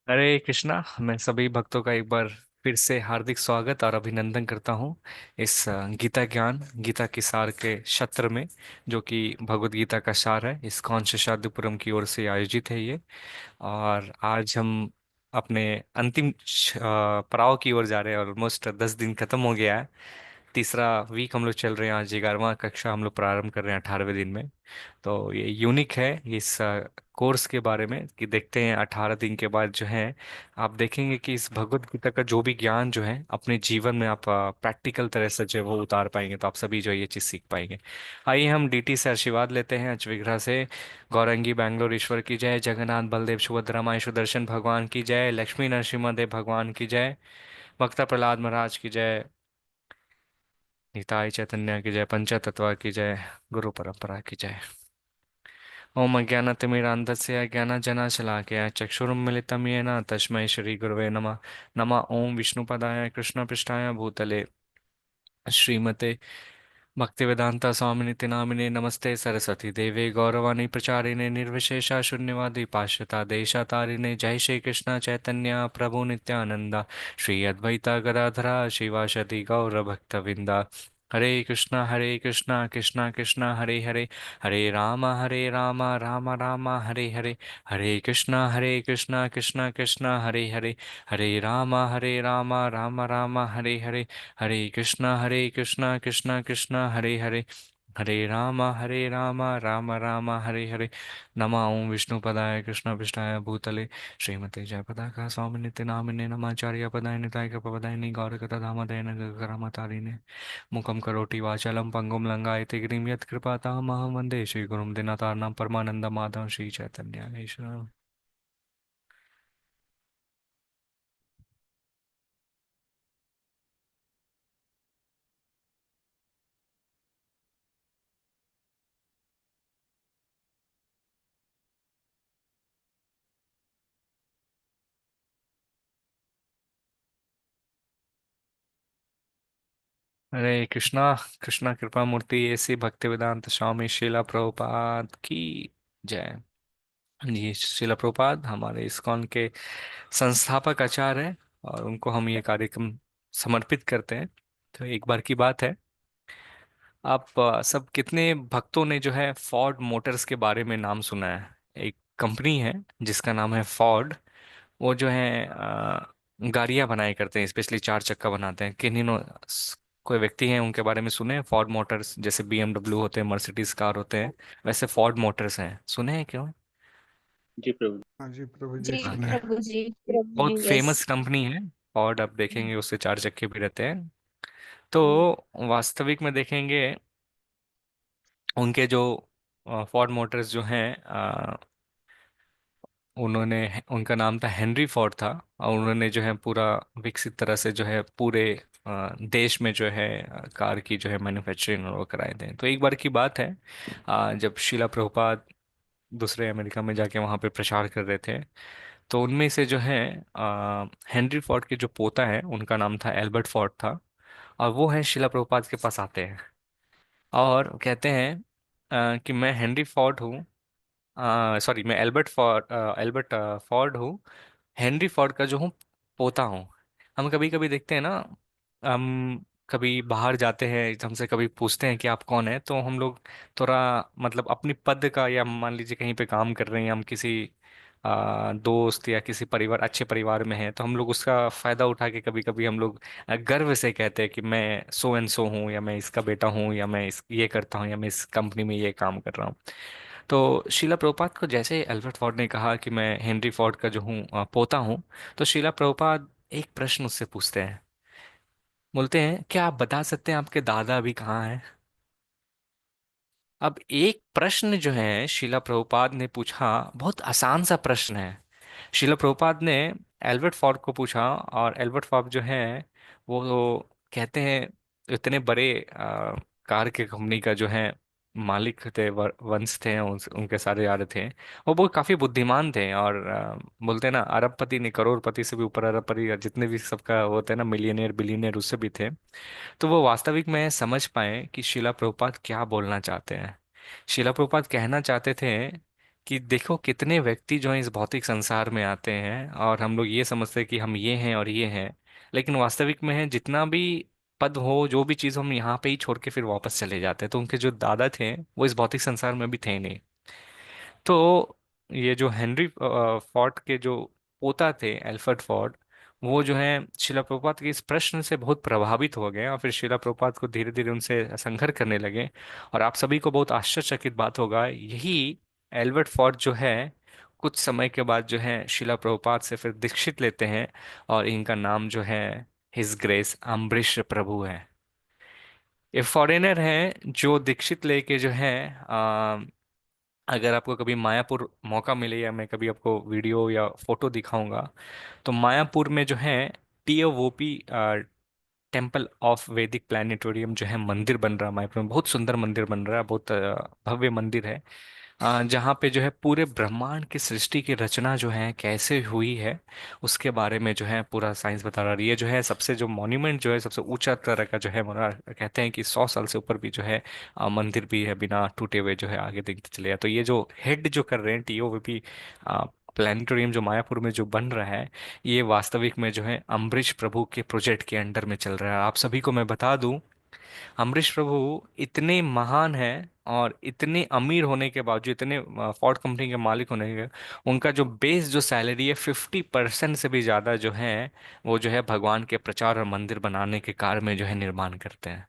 हरे कृष्णा। मैं सभी भक्तों का एक बार फिर से हार्दिक स्वागत और अभिनंदन करता हूँ इस गीता ज्ञान गीता की सार के सत्र में, जो कि भगवत गीता का सार है। इस कौन शेषाद्रिपुरम की ओर से आयोजित है ये। और आज हम अपने अंतिम पड़ाव की ओर जा रहे हैं। ऑलमोस्ट 10 दिन खत्म हो गया है। तीसरा वीक हम लोग चल रहे हैं। आज 11वां कक्षा हम लोग प्रारंभ कर रहे हैं 18वें दिन में। तो ये यूनिक है इस कोर्स के बारे में कि देखते हैं 18 दिन के बाद जो है आप देखेंगे कि इस भगवत गीता का जो भी ज्ञान जो है अपने जीवन में आप प्रैक्टिकल तरह से जो है वो उतार पाएंगे। तो आप सभी जो है ये चीज़ सीख पाएंगे। आइए हम डीटी से आशीर्वाद लेते हैं अचविग्रह से। गौरंगी बैंगलोर ईश्वर की जय, जगन्नाथ बलदेव सुभद्रा माई सुदर्शन भगवान की जय, लक्ष्मी नरसिम्हा भगवान की जय, भक्ता प्रहलाद महाराज की जय, निताई चैतन्य की जय, पंचतत्वा की जय, गुरु परंपरा की जय। ओम अज्ञानतिमिरान्धस्य अज्ञानजनशलाकया चक्षुरुन्मिलितं येन तस्मै श्रीगुरवे नमः। नमः ओम विष्णुपदाय कृष्णपृष्ठाय भूतले श्रीमते भक्तिवेदांता स्वामिनिति नामिने नमस्ते सरस्वती देवे गौरवाणी प्रचारिणे निर्विशेषा शून्यवादी पाश्चाता देशातारिणे। जय श्री कृष्ण चैतन्य प्रभु नित्यानंदा, श्री अद्वैता गदाधरा शिवाशति गौर भक्तविंदा। हरे कृष्णा कृष्णा कृष्णा हरे हरे, हरे राम राम राम हरे हरे, हरे कृष्णा कृष्णा कृष्णा हरे हरे, हरे राम राम राम हरे हरे, हरे कृष्णा कृष्णा कृष्णा हरे हरे, हरे राम राम राम हरे हरे। नमः ओं विष्णुपदाय कृष्णपृष्ठाय भूतले श्रीमते जयपताका स्वामिनित्य नामिने नमाचार्य पदाय निताय कपदाय गौरकथा धामदयन गगरमतारिणे। मुखम करोति वाचालं पंगुं लंघयते गिरिं यत्कृपातमहं वन्दे श्रीगुरुं दीनतार्णं परमानन्दमाधवं श्री चैतन्य ईश्वरम्। हरे कृष्णा। कृष्णा कृपा मूर्ति ऐसी भक्तिवेदांत स्वामी श्रीला प्रभुपाद की जय। जी, श्रीला प्रभुपाद हमारे इस्कॉन के संस्थापक आचार्य हैं और उनको हम ये कार्यक्रम समर्पित करते हैं। तो एक बार की बात है, आप सब कितने भक्तों ने जो है फोर्ड मोटर्स के बारे में नाम सुना है। एक कंपनी है जिसका नाम है फोर्ड। वो जो है गाड़ियां बनाए करते हैं, स्पेशली 4 चक्का बनाते हैं। कोई व्यक्ति हैं उनके बारे में सुने हैं? फोर्ड मोटर्स जैसे BMW होते हैं, मर्सिडीज कार होते हैं, वैसे फोर्ड मोटर्स हैं। सुने हैं क्यों? जी प्रभु। हाँ जी प्रभु जी, जी हाँ, सुने। प्रभु जी, प्रभु जी, बहुत यस। फेमस कंपनी है। फॉर्ड आप देखेंगे उससे 4 चक्के भी रहते हैं। तो वास्तविक में देखेंगे उनके जो फॉर्ड मोटर्स जो हैं, उन्होंने उनका नाम था हेनरी फोर्ड था। और उन्होंने जो है पूरा विकसित तरह से जो है पूरे देश में जो है कार की जो है मैन्युफैक्चरिंग वो कराए थे। तो एक बार की बात है, जब शीला प्रभुपाद दूसरे अमेरिका में जाके वहाँ पे प्रचार कर रहे थे, तो उनमें से जो है हेनरी फोर्ड के जो पोता है उनका नाम था एल्बर्ट फोर्ड था। और वो है शीला प्रभुपाद के पास आते हैं और कहते हैं कि मैं हेनरी फोर्ड हूँ, सॉरी मैं एल्बर्ट फोर्ड हूँ, हेनरी फोर्ड का जो हूँ पोता हूँ। हम कभी कभी देखते हैं ना, हम कभी बाहर जाते हैं, हमसे कभी पूछते हैं कि आप कौन है, तो हम लोग थोड़ा मतलब अपनी पद का, या मान लीजिए कहीं पे काम कर रहे हैं हम, किसी दोस्त या किसी परिवार, अच्छे परिवार में हैं, तो हम लोग उसका फायदा उठा के कभी कभी हम लोग गर्व से कहते हैं कि मैं सो एंड सो हूँ, या मैं इसका बेटा हूँ, या मैं इस ये करता हूँ, या मैं इस कंपनी में ये काम कर रहा हूँ। तो शीला प्रभुपाद को जैसे एल्बर्ट फोर्ड ने कहा कि मैं हेनरी फोर्ड का जो हूँ पोता हूँ, तो शीला प्रभुपाद एक प्रश्न उससे पूछते हैं। बोलते हैं, क्या आप बता सकते हैं आपके दादा अभी कहाँ हैं? अब एक प्रश्न जो है शीला प्रभुपाद ने पूछा, बहुत आसान सा प्रश्न है। शीला प्रभुपाद ने एल्बर्ट फोर्ड को पूछा, और एल्बर्ट फोर्ड जो है वो कहते हैं इतने बड़े कार के कंपनी का जो है मालिक थे, वंश थे, उनके सारे यार थे। वो बहुत काफी बुद्धिमान थे, और बोलते हैं ना अरबपति ने, करोड़पति से भी ऊपर अरबपति, जितने भी सबका होता है ना मिलियनियर बिलियनियर, उससे भी थे। तो वो वास्तविक में समझ पाए कि शीला प्रभुपाद क्या बोलना चाहते हैं। शीला प्रभुपाद कहना चाहते थे कि देखो कितने व्यक्ति जो हैं इस भौतिक संसार में आते हैं और हम लोग ये समझते हैं कि हम ये हैं और ये हैं, लेकिन वास्तविक में है जितना भी पद हो, जो भी चीज़ हम यहाँ पे ही छोड़ के फिर वापस चले जाते हैं। तो उनके जो दादा थे वो इस भौतिक संसार में भी थे नहीं। तो ये जो हेनरी फोर्ड के जो पोता थे, एल्फ्रेड फोर्ड, वो जो है शिला प्रभुपाद के इस प्रश्न से बहुत प्रभावित हो गए और फिर शिला प्रभुपाद को धीरे धीरे उनसे संघर्ष करने लगे। और आप सभी को बहुत आश्चर्यचकित बात होगा, यही एल्बर्ट फोर्ड जो है कुछ समय के बाद जो है शिला प्रभुपाद से फिर दीक्षित लेते हैं, और इनका नाम जो है हिज ग्रेस अम्बरीश प्रभु है। ये फॉरेनर हैं जो दीक्षित लेके जो है, अगर आपको कभी मायापुर मौका मिले या मैं कभी आपको वीडियो या फोटो दिखाऊंगा, तो मायापुर में जो है टीओवोपी टेम्पल ऑफ वैदिक प्लानिटोरियम जो है मंदिर बन रहा है मायापुर में। बहुत सुंदर मंदिर बन रहा है, बहुत भव्य मंदिर है। जहाँ पे जो है पूरे ब्रह्मांड की सृष्टि की रचना जो है कैसे हुई है उसके बारे में जो है पूरा साइंस बता रहा है। ये जो है सबसे जो मॉन्यूमेंट जो है सबसे ऊंचा तरह का जो है कहते हैं कि 100 साल से ऊपर भी जो है मंदिर भी है बिना टूटे हुए जो है आगे देखते चले जाए। तो ये जो हेड जो कर रहे हैं टीओवीपी प्लानिटोरियम जो मायापुर में जो बन रहा है, ये वास्तविक में जो है अम्बरीश प्रभु के प्रोजेक्ट के अंडर में चल रहा है। आप सभी को मैं बता दूं, अमरीश प्रभु इतने महान हैं और इतने अमीर होने के बावजूद, इतने फोर्ड कंपनी के मालिक होने के, उनका जो बेस जो सैलरी है 50% से भी ज़्यादा जो है वो जो है भगवान के प्रचार और मंदिर बनाने के कार्य में जो है निर्माण करते हैं।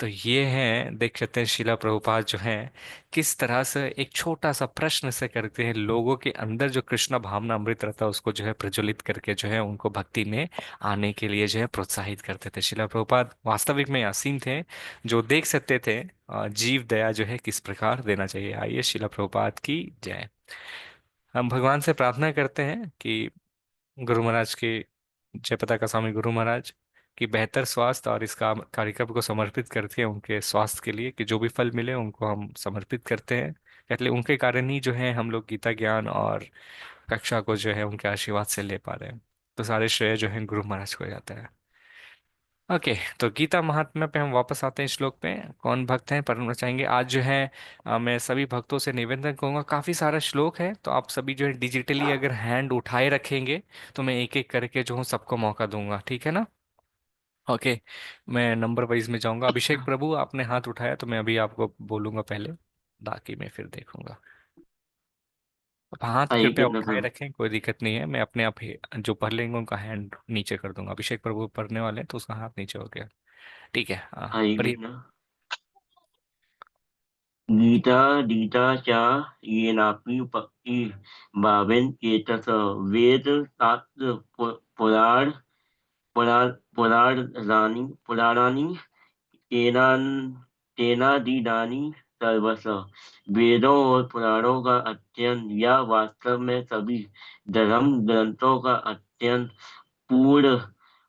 तो ये हैं, देख सकते हैं शिला प्रभुपाद जो हैं किस तरह से एक छोटा सा प्रश्न से करते हैं लोगों के अंदर जो कृष्ण भावना अमृत रहता है उसको जो है प्रज्वलित करके जो है उनको भक्ति में आने के लिए जो है प्रोत्साहित करते थे। शिला प्रभुपाद वास्तविक में असीम थे, जो देख सकते थे जीव दया जो है किस प्रकार देना चाहिए। आइए शिला प्रभुपाद की जय। हम भगवान से प्रार्थना करते हैं कि गुरु महाराज की, जय पताका स्वामी गुरु महाराज की बेहतर स्वास्थ्य और इस कार्यक्रम को समर्पित करते हैं उनके स्वास्थ्य के लिए, कि जो भी फल मिले उनको हम समर्पित करते हैं। इसलिए उनके कारण ही जो है हम लोग गीता ज्ञान और कक्षा को जो है उनके आशीर्वाद से ले पा रहे हैं। तो सारे श्रेय जो है गुरु महाराज को जाता है। ओके, तो गीता महात्म्य पे हम वापस आते हैं। श्लोक पे कौन भक्त हैं पढ़ना चाहेंगे आज जो है? मैं सभी भक्तों से निवेदन करूंगा, काफी सारा श्लोक है तो आप सभी जो है डिजिटली अगर हैंड उठाए रखेंगे तो मैं एक एक करके जो हूँ सबको मौका दूंगा, ठीक है ना? ओके, मैं नंबर वाइज में जाऊंगा। अभिषेक प्रभु आपने हाथ उठाया तो मैं अभी आपको बोलूंगा पहले, बाकी मैं फिर देखूंगा। आप हाथ हाँ, एक कृपया मिनट उठाए रुको। रखें, कोई दिक्कत नहीं है, मैं अपने आप ही जो पढ़ लेंगे उनका हैंड नीचे कर दूंगा। अभिषेक प्रभु पढ़ने वाले हैं तो उसका हाथ नीचे हो गया, ठीक है। हाँ, एक पढ़िए। मिनट। गीता गीता चा ये नापी पक्की बावन केतस वेद शास्त्र पुराण पुराण पुराणानि तेनान तेनादीनानि सर्वश वेदों और पुराणों का अध्ययन या वास्तव में सभी धर्म ग्रंथों का अध्ययन पूर्ण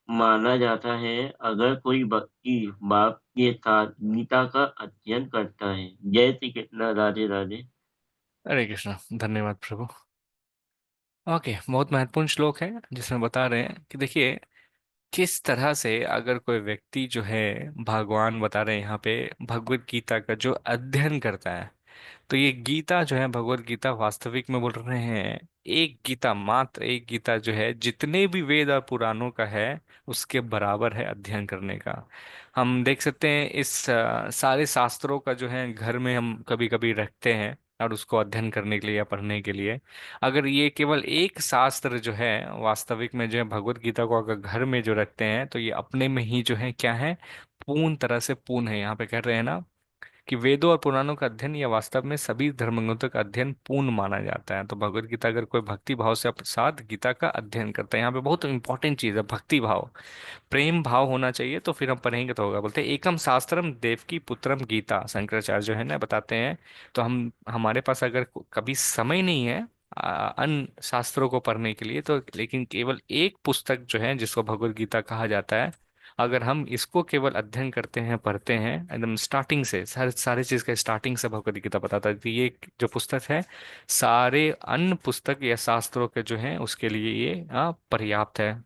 माना जाता है। अगर कोई व्यक्ति भाव के साथ गीता का अध्ययन करता है। जय श्री कृष्ण, राधे राधे। हरे कृष्णा, धन्यवाद प्रभु। ओके, बहुत महत्वपूर्ण श्लोक है जिसमें बता रहे हैं कि देखिए किस तरह से अगर कोई व्यक्ति जो है, भगवान बता रहे हैं यहाँ पे, भगवत गीता का जो अध्ययन करता है, तो ये गीता जो है भगवत गीता वास्तविक में बोल रहे हैं एक गीता, मात्र एक गीता जो है जितने भी वेद और पुराणों का है उसके बराबर है अध्ययन करने का। हम देख सकते हैं इस सारे शास्त्रों का जो है घर में हम कभी कभी रखते हैं और उसको अध्ययन करने के लिए या पढ़ने के लिए। अगर ये केवल एक शास्त्र जो है वास्तविक में जो है भगवत गीता को अगर घर में जो रखते हैं तो ये अपने में ही जो है क्या है, पूर्ण तरह से पूर्ण है। यहाँ पे कह रहे हैं ना कि वेदों और पुराणों का अध्ययन या वास्तव में सभी धर्मग्रंथों का अध्ययन पूर्ण माना जाता है। तो भगवत गीता अगर कोई भक्ति भाव से साथ गीता का अध्ययन करता है, यहाँ पे बहुत इंपॉर्टेंट चीज है भक्ति भाव, प्रेम भाव होना चाहिए तो फिर हम पढ़ेंगे तो होगा। बोलते हैं एकम शास्त्रम देवकी पुत्रम गीता, शंकराचार्य जो है ना बताते हैं। तो हम हमारे पास अगर कभी समय नहीं है अन्य शास्त्रों को पढ़ने के लिए, तो लेकिन केवल एक पुस्तक जो है जिसको भगवत गीता कहा जाता है, अगर हम इसको केवल अध्ययन करते हैं पढ़ते हैं एकदम स्टार्टिंग से, सारे सारे चीज का स्टार्टिंग से भगवत गीता बताता है, तो ये जो पुस्तक है सारे अन्य पुस्तक या शास्त्रों के जो है उसके लिए ये पर्याप्त है।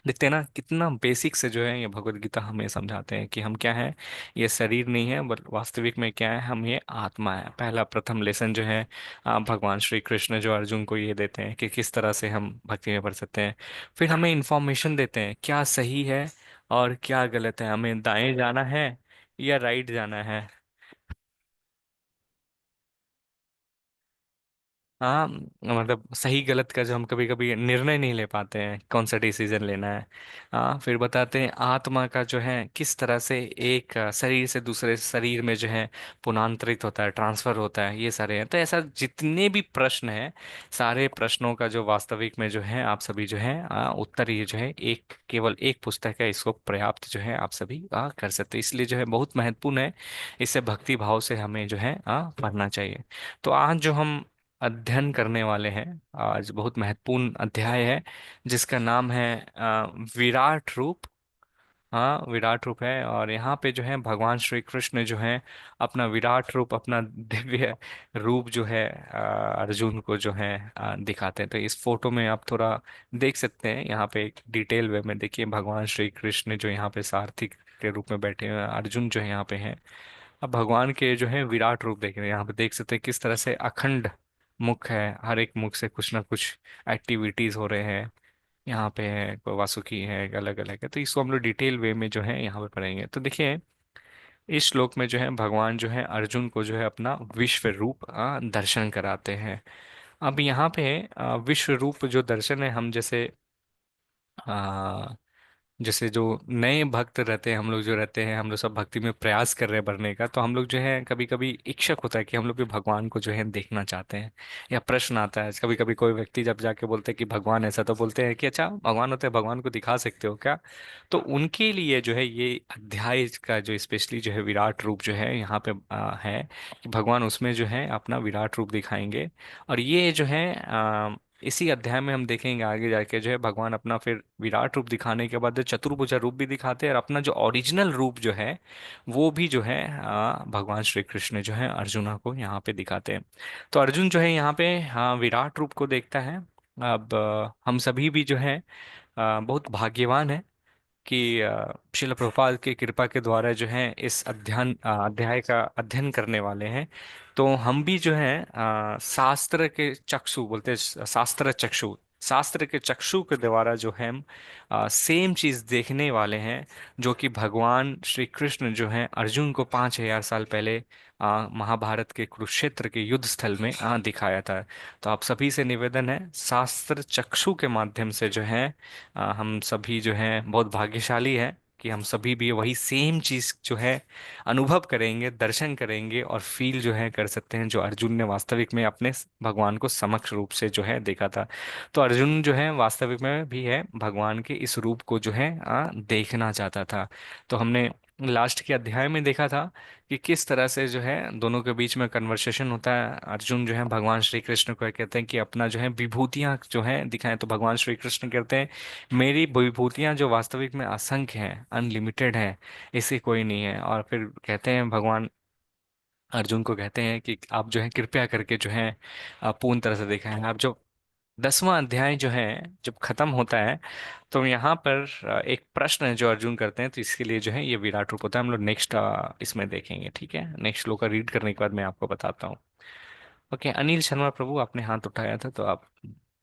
देखते हैं ना कितना बेसिक से जो है ये भगवत गीता हमें समझाते हैं कि हम क्या है, ये शरीर नहीं है बट वास्तविक में क्या है, हम ये आत्मा है। पहला प्रथम लेसन जो है भगवान श्री कृष्ण जो अर्जुन को ये देते हैं कि किस तरह से हम भक्ति में बढ़ सकते हैं। फिर हमें इंफॉर्मेशन देते हैं क्या सही है और क्या गलत है, हमें दाएं जाना है या राइट जाना है। हाँ, मतलब सही गलत का जो हम कभी कभी निर्णय नहीं ले पाते हैं, कौन सा डिसीजन लेना है। हाँ, फिर बताते हैं आत्मा का जो है किस तरह से एक शरीर से दूसरे शरीर में जो है पुनरांतरित होता है, ट्रांसफर होता है, ये सारे हैं। तो ऐसा जितने भी प्रश्न हैं, सारे प्रश्नों का जो वास्तविक में जो है आप सभी जो है उत्तर ये जो है एक केवल एक पुस्तक है, इसको पर्याप्त जो है आप सभी कर सकते हैं। इसलिए जो है बहुत महत्वपूर्ण है, इसे भक्ति भाव से हमें जो है पढ़ना चाहिए। तो आज जो हम अध्ययन करने वाले हैं, आज बहुत महत्वपूर्ण अध्याय है जिसका नाम है विराट रूप। हाँ, विराट रूप है, और यहाँ पे जो है भगवान श्री कृष्ण जो है अपना विराट रूप, अपना दिव्य रूप जो है अर्जुन को जो है दिखाते हैं। तो इस फोटो में आप थोड़ा देख सकते हैं, यहाँ पे एक डिटेल वे में देखिए भगवान श्री कृष्ण जो यहाँ पे सारथी के रूप में बैठे हुए हैं, अर्जुन जो है यहाँ पे हैं। अब भगवान के जो है विराट रूप देख रहे हैं, यहाँ पे देख सकते हैं किस तरह से अखंड मुख है, हर एक मुख से कुछ ना कुछ एक्टिविटीज हो रहे हैं। यहाँ पे है कोई वासुकी है, अलग अलग है। तो इसको हम लोग डिटेल वे में जो है यहाँ पे पढ़ेंगे। तो देखिए इस श्लोक में जो है भगवान जो है अर्जुन को जो है अपना विश्व रूप दर्शन कराते हैं। अब यहाँ पे विश्व रूप जो दर्शन है, हम जैसे जैसे जो नए भक्त रहते हैं, हम लोग जो रहते हैं, हम लोग सब भक्ति में प्रयास कर रहे हैं बढ़ने का, तो हम लोग जो है कभी कभी इच्छुक होता है कि हम लोग भी भगवान को जो है देखना चाहते हैं, या प्रश्न आता है कभी कभी कोई व्यक्ति जब जाके बोलते हैं कि भगवान ऐसा, तो बोलते हैं कि अच्छा भगवान होते हैं, भगवान को दिखा सकते हो क्या। तो उनके लिए जो है ये अध्याय का जो स्पेशली जो है विराट रूप जो है यहाँ पे है कि भगवान उसमें जो है अपना विराट रूप दिखाएंगे। और ये जो है इसी अध्याय में हम देखेंगे आगे जाके जो है भगवान अपना फिर विराट रूप दिखाने के बाद जो चतुर्भुजा रूप भी दिखाते हैं, और अपना जो ओरिजिनल रूप जो है वो भी जो है भगवान श्री कृष्ण जो है अर्जुना को यहाँ पे दिखाते हैं। तो अर्जुन जो है यहाँ पे विराट रूप को देखता है। अब हम सभी भी जो है बहुत भाग्यवान है कि शिल प्रभुपाद की कृपा के द्वारा जो है इस अध्याय का अध्ययन करने वाले हैं। तो हम भी जो है शास्त्र के चक्षु बोलते हैं, शास्त्र चक्षु, शास्त्र के चक्षु के द्वारा जो है हम सेम चीज देखने वाले हैं, जो कि भगवान श्री कृष्ण जो है अर्जुन को 5,000 साल पहले महाभारत के कुरुक्षेत्र के युद्ध स्थल में दिखाया था। तो आप सभी से निवेदन है, शास्त्र चक्षु के माध्यम से जो है हम सभी जो हैं बहुत भाग्यशाली है कि हम सभी भी वही सेम चीज जो है अनुभव करेंगे, दर्शन करेंगे और फील जो है कर सकते हैं, जो अर्जुन ने वास्तविक में अपने भगवान को समक्ष रूप से जो है देखा था। तो अर्जुन जो है वास्तविक में भी है भगवान के इस रूप को जो है देखना चाहता था। तो हमने लास्ट के अध्याय में देखा था कि किस तरह से जो है दोनों के बीच में कन्वर्सेशन होता है। अर्जुन जो है भगवान श्री कृष्ण को कहते हैं कि अपना जो है विभूतियां जो है दिखाएं, तो भगवान श्री कृष्ण कहते हैं मेरी विभूतियां जो वास्तविक में असंख्य हैं, अनलिमिटेड हैं, इससे कोई नहीं है। और फिर कहते हैं भगवान अर्जुन को कहते हैं कि आप जो है कृपया करके जो है पूर्ण तरह से देखा है। आप जो 10वां अध्याय जो है जब खत्म होता है, तो यहाँ पर एक प्रश्न है जो अर्जुन करते हैं, तो इसके लिए जो है ये विराट रूप होता है। हम लोग नेक्स्ट इसमें देखेंगे, ठीक है। नेक्स्ट श्लोक का रीड करने के बाद मैं आपको बताता हूँ। ओके, अनिल शर्मा प्रभु आपने हाथ उठाया था, तो आप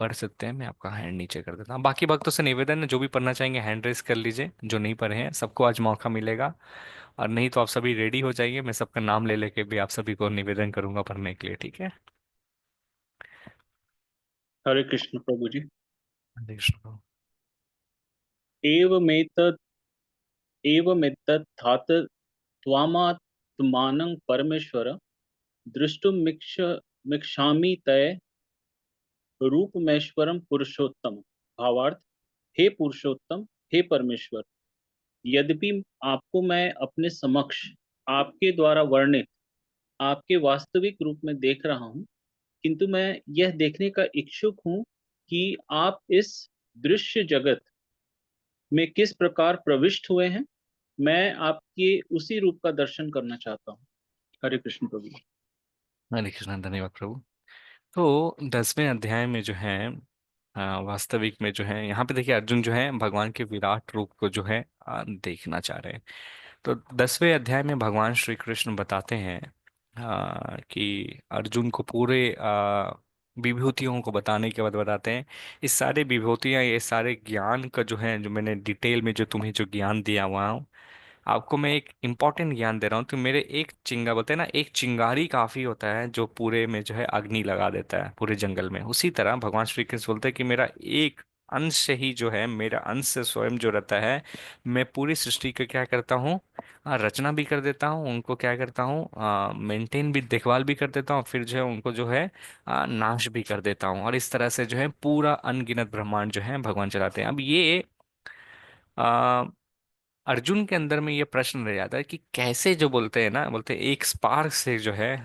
पढ़ सकते हैं, मैं आपका हैंड नीचे कर देता हूँ। बाकी भक्तों से निवेदन है जो भी पढ़ना चाहेंगे हैंड रेस कर लीजिए, जो नहीं पढ़े हैं सबको आज मौका मिलेगा। और नहीं तो आप सभी रेडी हो जाइए, मैं सबका नाम ले लेके भी आप सभी को निवेदन करूंगा पढ़ने के लिए, ठीक है। हरे कृष्ण प्रभु जी। हरे कृष्ण प्रभु। एवमेतद् एवमेतद् धात त्वामात्मानं परमेश्वर मिक्षामि तय रूपमेश्वरम पुरुषोत्तम। भावार्थ, हे पुरुषोत्तम, हे परमेश्वर, यद्यपि आपको मैं अपने समक्ष आपके द्वारा वर्णित आपके वास्तविक रूप में देख रहा हूँ, किंतु मैं यह देखने का इच्छुक हूँ कि आप इस दृश्य जगत में किस प्रकार प्रविष्ट हुए हैं। मैं आपके उसी रूप का दर्शन करना चाहता हूँ। हरे कृष्ण प्रभु। हरे कृष्ण, धन्यवाद प्रभु। तो 10वें अध्याय में जो है वास्तविक में जो है यहाँ पे देखिए अर्जुन जो है भगवान के विराट रूप को जो है देखना चाह रहे हैं। तो 10वें अध्याय में भगवान श्री कृष्ण बताते हैं कि अर्जुन को पूरे विभूतियों को बताने के बाद बताते हैं, इस सारे विभूतियां, ये सारे ज्ञान का जो है, जो मैंने डिटेल में जो तुम्हें जो ज्ञान दिया हुआ हूँ, आपको मैं एक इम्पॉर्टेंट ज्ञान दे रहा हूँ। तो मेरे एक चिंगा बोलते हैं ना, एक चिंगारी काफी होता है जो पूरे में जो है अग्नि लगा देता है पूरे जंगल में। उसी तरह भगवान श्री कृष्ण बोलते हैं कि मेरा एक अंश से ही जो है, मेरा अंश से स्वयं जो रहता है, मैं पूरी सृष्टि को क्या करता हूँ, रचना भी कर देता हूँ, उनको क्या करता हूँ, मेंटेन भी, देखभाल भी कर देता हूँ, फिर जो है उनको जो है नाश भी कर देता हूँ। और इस तरह से जो है पूरा अनगिनत ब्रह्मांड जो है भगवान चलाते हैं। अब ये अर्जुन के अंदर में ये प्रश्न रह जाता है कि कैसे, जो बोलते हैं ना, बोलते हैं एक स्पार्क से जो है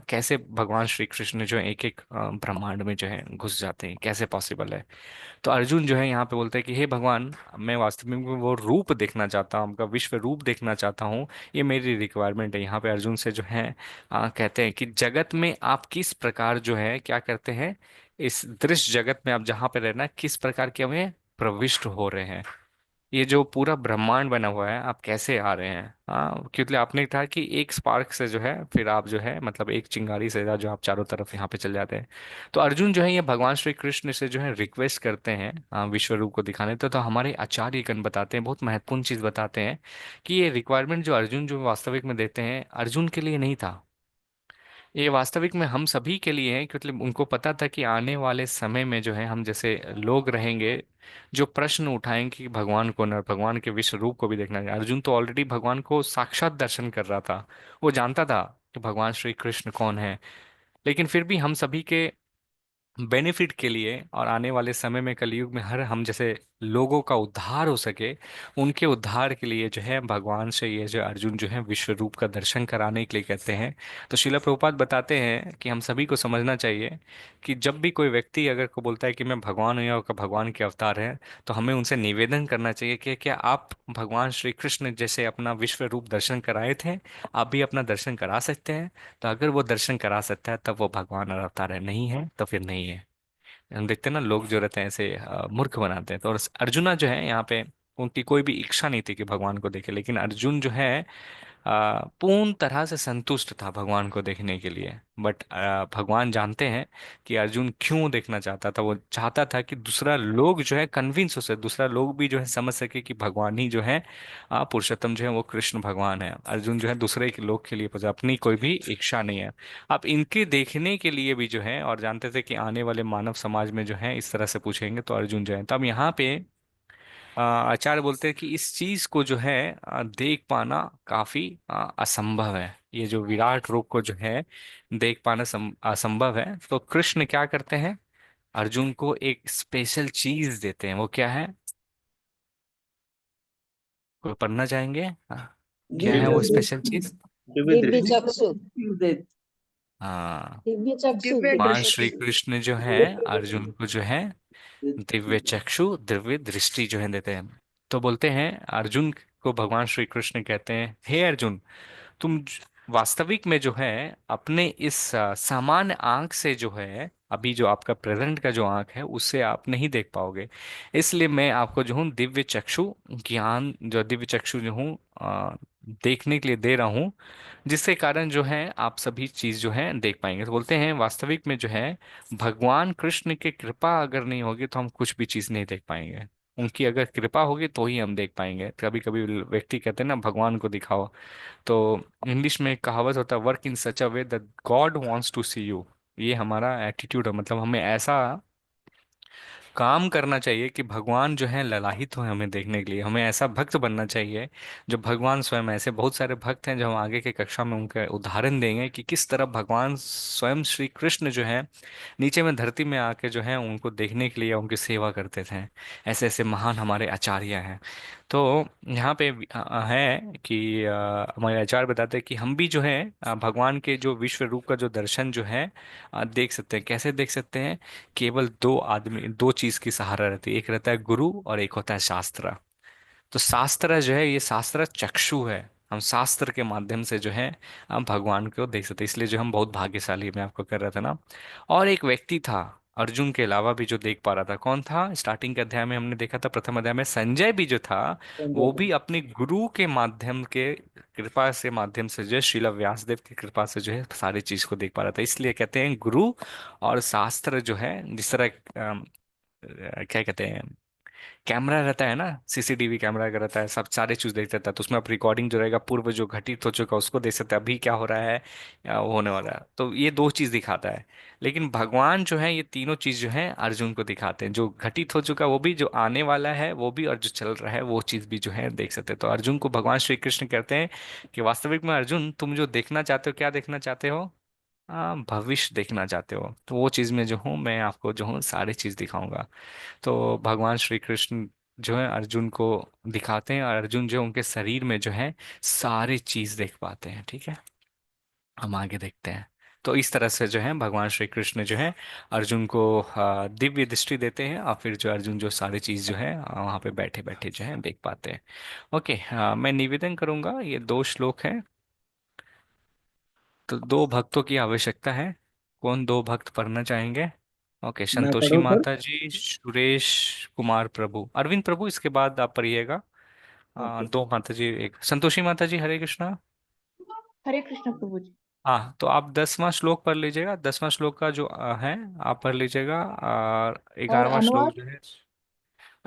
कैसे भगवान श्री कृष्ण जो है एक एक ब्रह्मांड में जो है घुस जाते हैं, कैसे पॉसिबल है। तो अर्जुन जो है यहाँ पे बोलते हैं कि हे भगवान, मैं वास्तव में वो रूप देखना चाहता हूँ, आपका विश्व रूप देखना चाहता हूँ, ये मेरी रिक्वायरमेंट है। यहाँ पे अर्जुन से जो है कहते हैं कि जगत में आप किस प्रकार जो है क्या करते हैं, इस दृश्य जगत में आप जहाँ पे रहना, किस प्रकार के हमें प्रविष्ट हो रहे हैं, ये जो पूरा ब्रह्मांड बना हुआ है आप कैसे आ रहे हैं। हाँ, क्योंकि आपने कहा कि एक स्पार्क से जो है फिर आप जो है, मतलब एक चिंगारी से जो आप चारों तरफ यहाँ पे चल जाते हैं। तो अर्जुन जो है ये भगवान श्री कृष्ण से जो है रिक्वेस्ट करते हैं विश्व रूप को दिखाने। तो हमारे आचार्य गण बताते हैं, बहुत महत्वपूर्ण चीज बताते हैं कि ये रिक्वायरमेंट जो अर्जुन जो वास्तविक में देते हैं, अर्जुन के लिए नहीं था, ये वास्तविक में हम सभी के लिए है। क्योंकि उनको पता था कि आने वाले समय में जो है हम जैसे लोग रहेंगे जो प्रश्न उठाएंगे कि भगवान कौन है, और भगवान के विश्व रूप को भी देखना है। अर्जुन तो ऑलरेडी भगवान को साक्षात दर्शन कर रहा था, वो जानता था कि भगवान श्री कृष्ण कौन है। लेकिन फिर भी हम सभी के बेनिफिट के लिए और आने वाले समय में कलयुग में हर हम जैसे लोगों का उद्धार हो सके, उनके उद्धार के लिए जो है भगवान से ये जो अर्जुन जो है विश्व रूप का दर्शन कराने के लिए कहते हैं। तो शिला प्रभुपाद बताते हैं कि हम सभी को समझना चाहिए कि जब भी कोई व्यक्ति अगर को बोलता है कि मैं भगवान हूँ या भगवान के अवतार है, तो हमें उनसे निवेदन करना चाहिए कि क्या आप भगवान श्री कृष्ण जैसे अपना विश्व रूप दर्शन कराए थे, आप भी अपना दर्शन करा सकते हैं। तो अगर वो दर्शन करा सकता है तब वो भगवान और अवतार है, नहीं है तो फिर नहीं है। हम देखते हैं ना, लोग जो रहते हैं ऐसे मूर्ख बनाते हैं। तो और अर्जुना जो है यहाँ पे, उनकी कोई भी इच्छा नहीं थी कि भगवान को देखे, लेकिन अर्जुन जो है पूर्ण तरह से संतुष्ट था भगवान को देखने के लिए। बट भगवान जानते हैं कि अर्जुन क्यों देखना चाहता था। वो चाहता था कि दूसरा लोग जो है कन्विंस हो सके, दूसरा लोग भी जो है समझ सके कि भगवान ही जो है पुरुषोत्तम जो है वो कृष्ण भगवान है। अर्जुन जो है दूसरे के लोग के लिए पूछा, अपनी कोई भी इच्छा नहीं है। आप इनके देखने के लिए भी जो है, और जानते थे कि आने वाले मानव समाज में जो है इस तरह से पूछेंगे, तो अर्जुन जो है, तब यहाँ पे आचार्य बोलते हैं कि इस चीज को जो है देख पाना काफी असंभव है। ये जो विराट रूप को जो है देख पाना असंभव है। तो कृष्ण क्या करते हैं, अर्जुन को एक स्पेशल चीज देते हैं। वो क्या है, कोई पढ़ना चाहेंगे? क्या है दिव्य वो स्पेशल चीज? दिव्य दिव्य दृष्टि। चक्षु। हाँ, दिव्य चक्षु। दिव्य दिव्य भगवान दृष्टि। श्री चक्षु। कृष्ण जो है अर्जुन को जो है दिव्य चक्षु, दिव्य दृष्टि जो है देते हैं। तो बोलते हैं अर्जुन को, भगवान श्री कृष्ण कहते हैं, हे अर्जुन, तुम वास्तविक में जो है अपने इस सामान्य आंख से जो है, अभी जो आपका प्रेजेंट का जो आंख है उससे आप नहीं देख पाओगे। इसलिए मैं आपको जो हूँ दिव्य चक्षु ज्ञान, जो दिव्य चक्षु जो हूँ देखने के लिए दे रहा हूँ, जिसके कारण जो है आप सभी चीज जो है देख पाएंगे। तो बोलते हैं वास्तविक में जो है भगवान कृष्ण की कृपा अगर नहीं होगी तो हम कुछ भी चीज नहीं देख पाएंगे। उनकी अगर कृपा होगी तो ही हम देख पाएंगे। कभी कभी व्यक्ति कहते हैं ना, भगवान को दिखाओ। तो इंग्लिश में एक कहावत होता है, work in such a way that God wants to see you. ये हमारा एटीट्यूड है, मतलब हमें ऐसा काम करना चाहिए कि भगवान जो है ललाहित हो हमें देखने के लिए। हमें ऐसा भक्त बनना चाहिए जो भगवान स्वयं, ऐसे बहुत सारे भक्त हैं जो हम आगे के कक्षा में उनके उदाहरण देंगे कि किस तरह भगवान स्वयं श्री कृष्ण जो है नीचे में धरती में आके जो है उनको देखने के लिए उनकी सेवा करते थे। ऐसे ऐसे महान हमारे आचार्य हैं। तो यहाँ पे है कि हमारे आचार्य बताते हैं कि हम भी जो है भगवान के जो विश्व रूप का जो दर्शन जो है देख सकते हैं। कैसे देख सकते हैं? केवल दो आदमी, दो चीज की सहारा रहती है, एक रहता है गुरु और एक होता है शास्त्र। तो शास्त्र जो है, ये शास्त्र चक्षु है, हम शास्त्र के माध्यम से जो है हम भगवान को देख सकते हैं। इसलिए जो हम बहुत भाग्यशाली, मैं आपको कर रहा था ना। और एक व्यक्ति था अर्जुन के अलावा भी जो देख पा रहा था, कौन था? स्टार्टिंग के अध्याय में हमने देखा था, प्रथम अध्याय में संजय भी जो था, संजय वो था। भी अपने गुरु के माध्यम के कृपा से, माध्यम से जो है श्रील व्यासदेव की कृपा से जो है सारी चीज को देख पा रहा था। इसलिए कहते हैं गुरु और शास्त्र जो है, जिस तरह क्या कहते हैं, कैमरा रहता है ना, सीसीटीवी कैमरा अगर रहता है, सब सारे चीज देख रहता है, तो उसमें आप रिकॉर्डिंग जो रहेगा पूर्व जो घटित हो चुका उसको देख सकते हैं, अभी क्या हो रहा है या वो होने वाला है। तो ये दो चीज दिखाता है। लेकिन भगवान जो है ये तीनों चीज जो है अर्जुन को दिखाते हैं, जो घटित हो चुका वो भी, जो आने वाला है वो भी, और जो चल रहा है वो चीज भी जो है देख सकते हैं। तो अर्जुन को भगवान श्री कृष्ण कहते हैं कि वास्तविक में अर्जुन, तुम जो देखना चाहते हो, क्या देखना चाहते हो? भविष्य देखना चाहते हो, तो वो चीज में जो हूँ मैं आपको जो हूँ सारी चीज दिखाऊंगा। तो भगवान श्री कृष्ण जो है अर्जुन को दिखाते हैं, और अर्जुन जो है उनके शरीर में जो है सारी चीज देख पाते हैं। ठीक है, हम आगे देखते हैं। तो इस तरह से जो है भगवान श्री कृष्ण जो है अर्जुन को दिव्य दृष्टि देते हैं, और फिर जो अर्जुन जो सारी चीज जो है वहाँ पे बैठे बैठे जो है देख पाते हैं। ओके, मैं निवेदन करूंगा, ये दो श्लोक हैं, तो दो भक्तों की आवश्यकता है। कौन दो भक्त पढ़ना चाहेंगे? ओके, मैं संतोषी पढ़ूं सर? माता जी, सुरेश कुमार प्रभु, अरविंद प्रभु, इसके बाद आप पढ़िएगा। ओके। दो माता जी, एक संतोषी माता जी, हरे कृष्णा। हरे कृष्ण प्रभु जी। हाँ, तो आप 10वां श्लोक पढ़ लीजिएगा, 10वां श्लोक का जो है आप पढ़ लीजिएगा, और और 11वां श्लोक अनुवाद। जो है,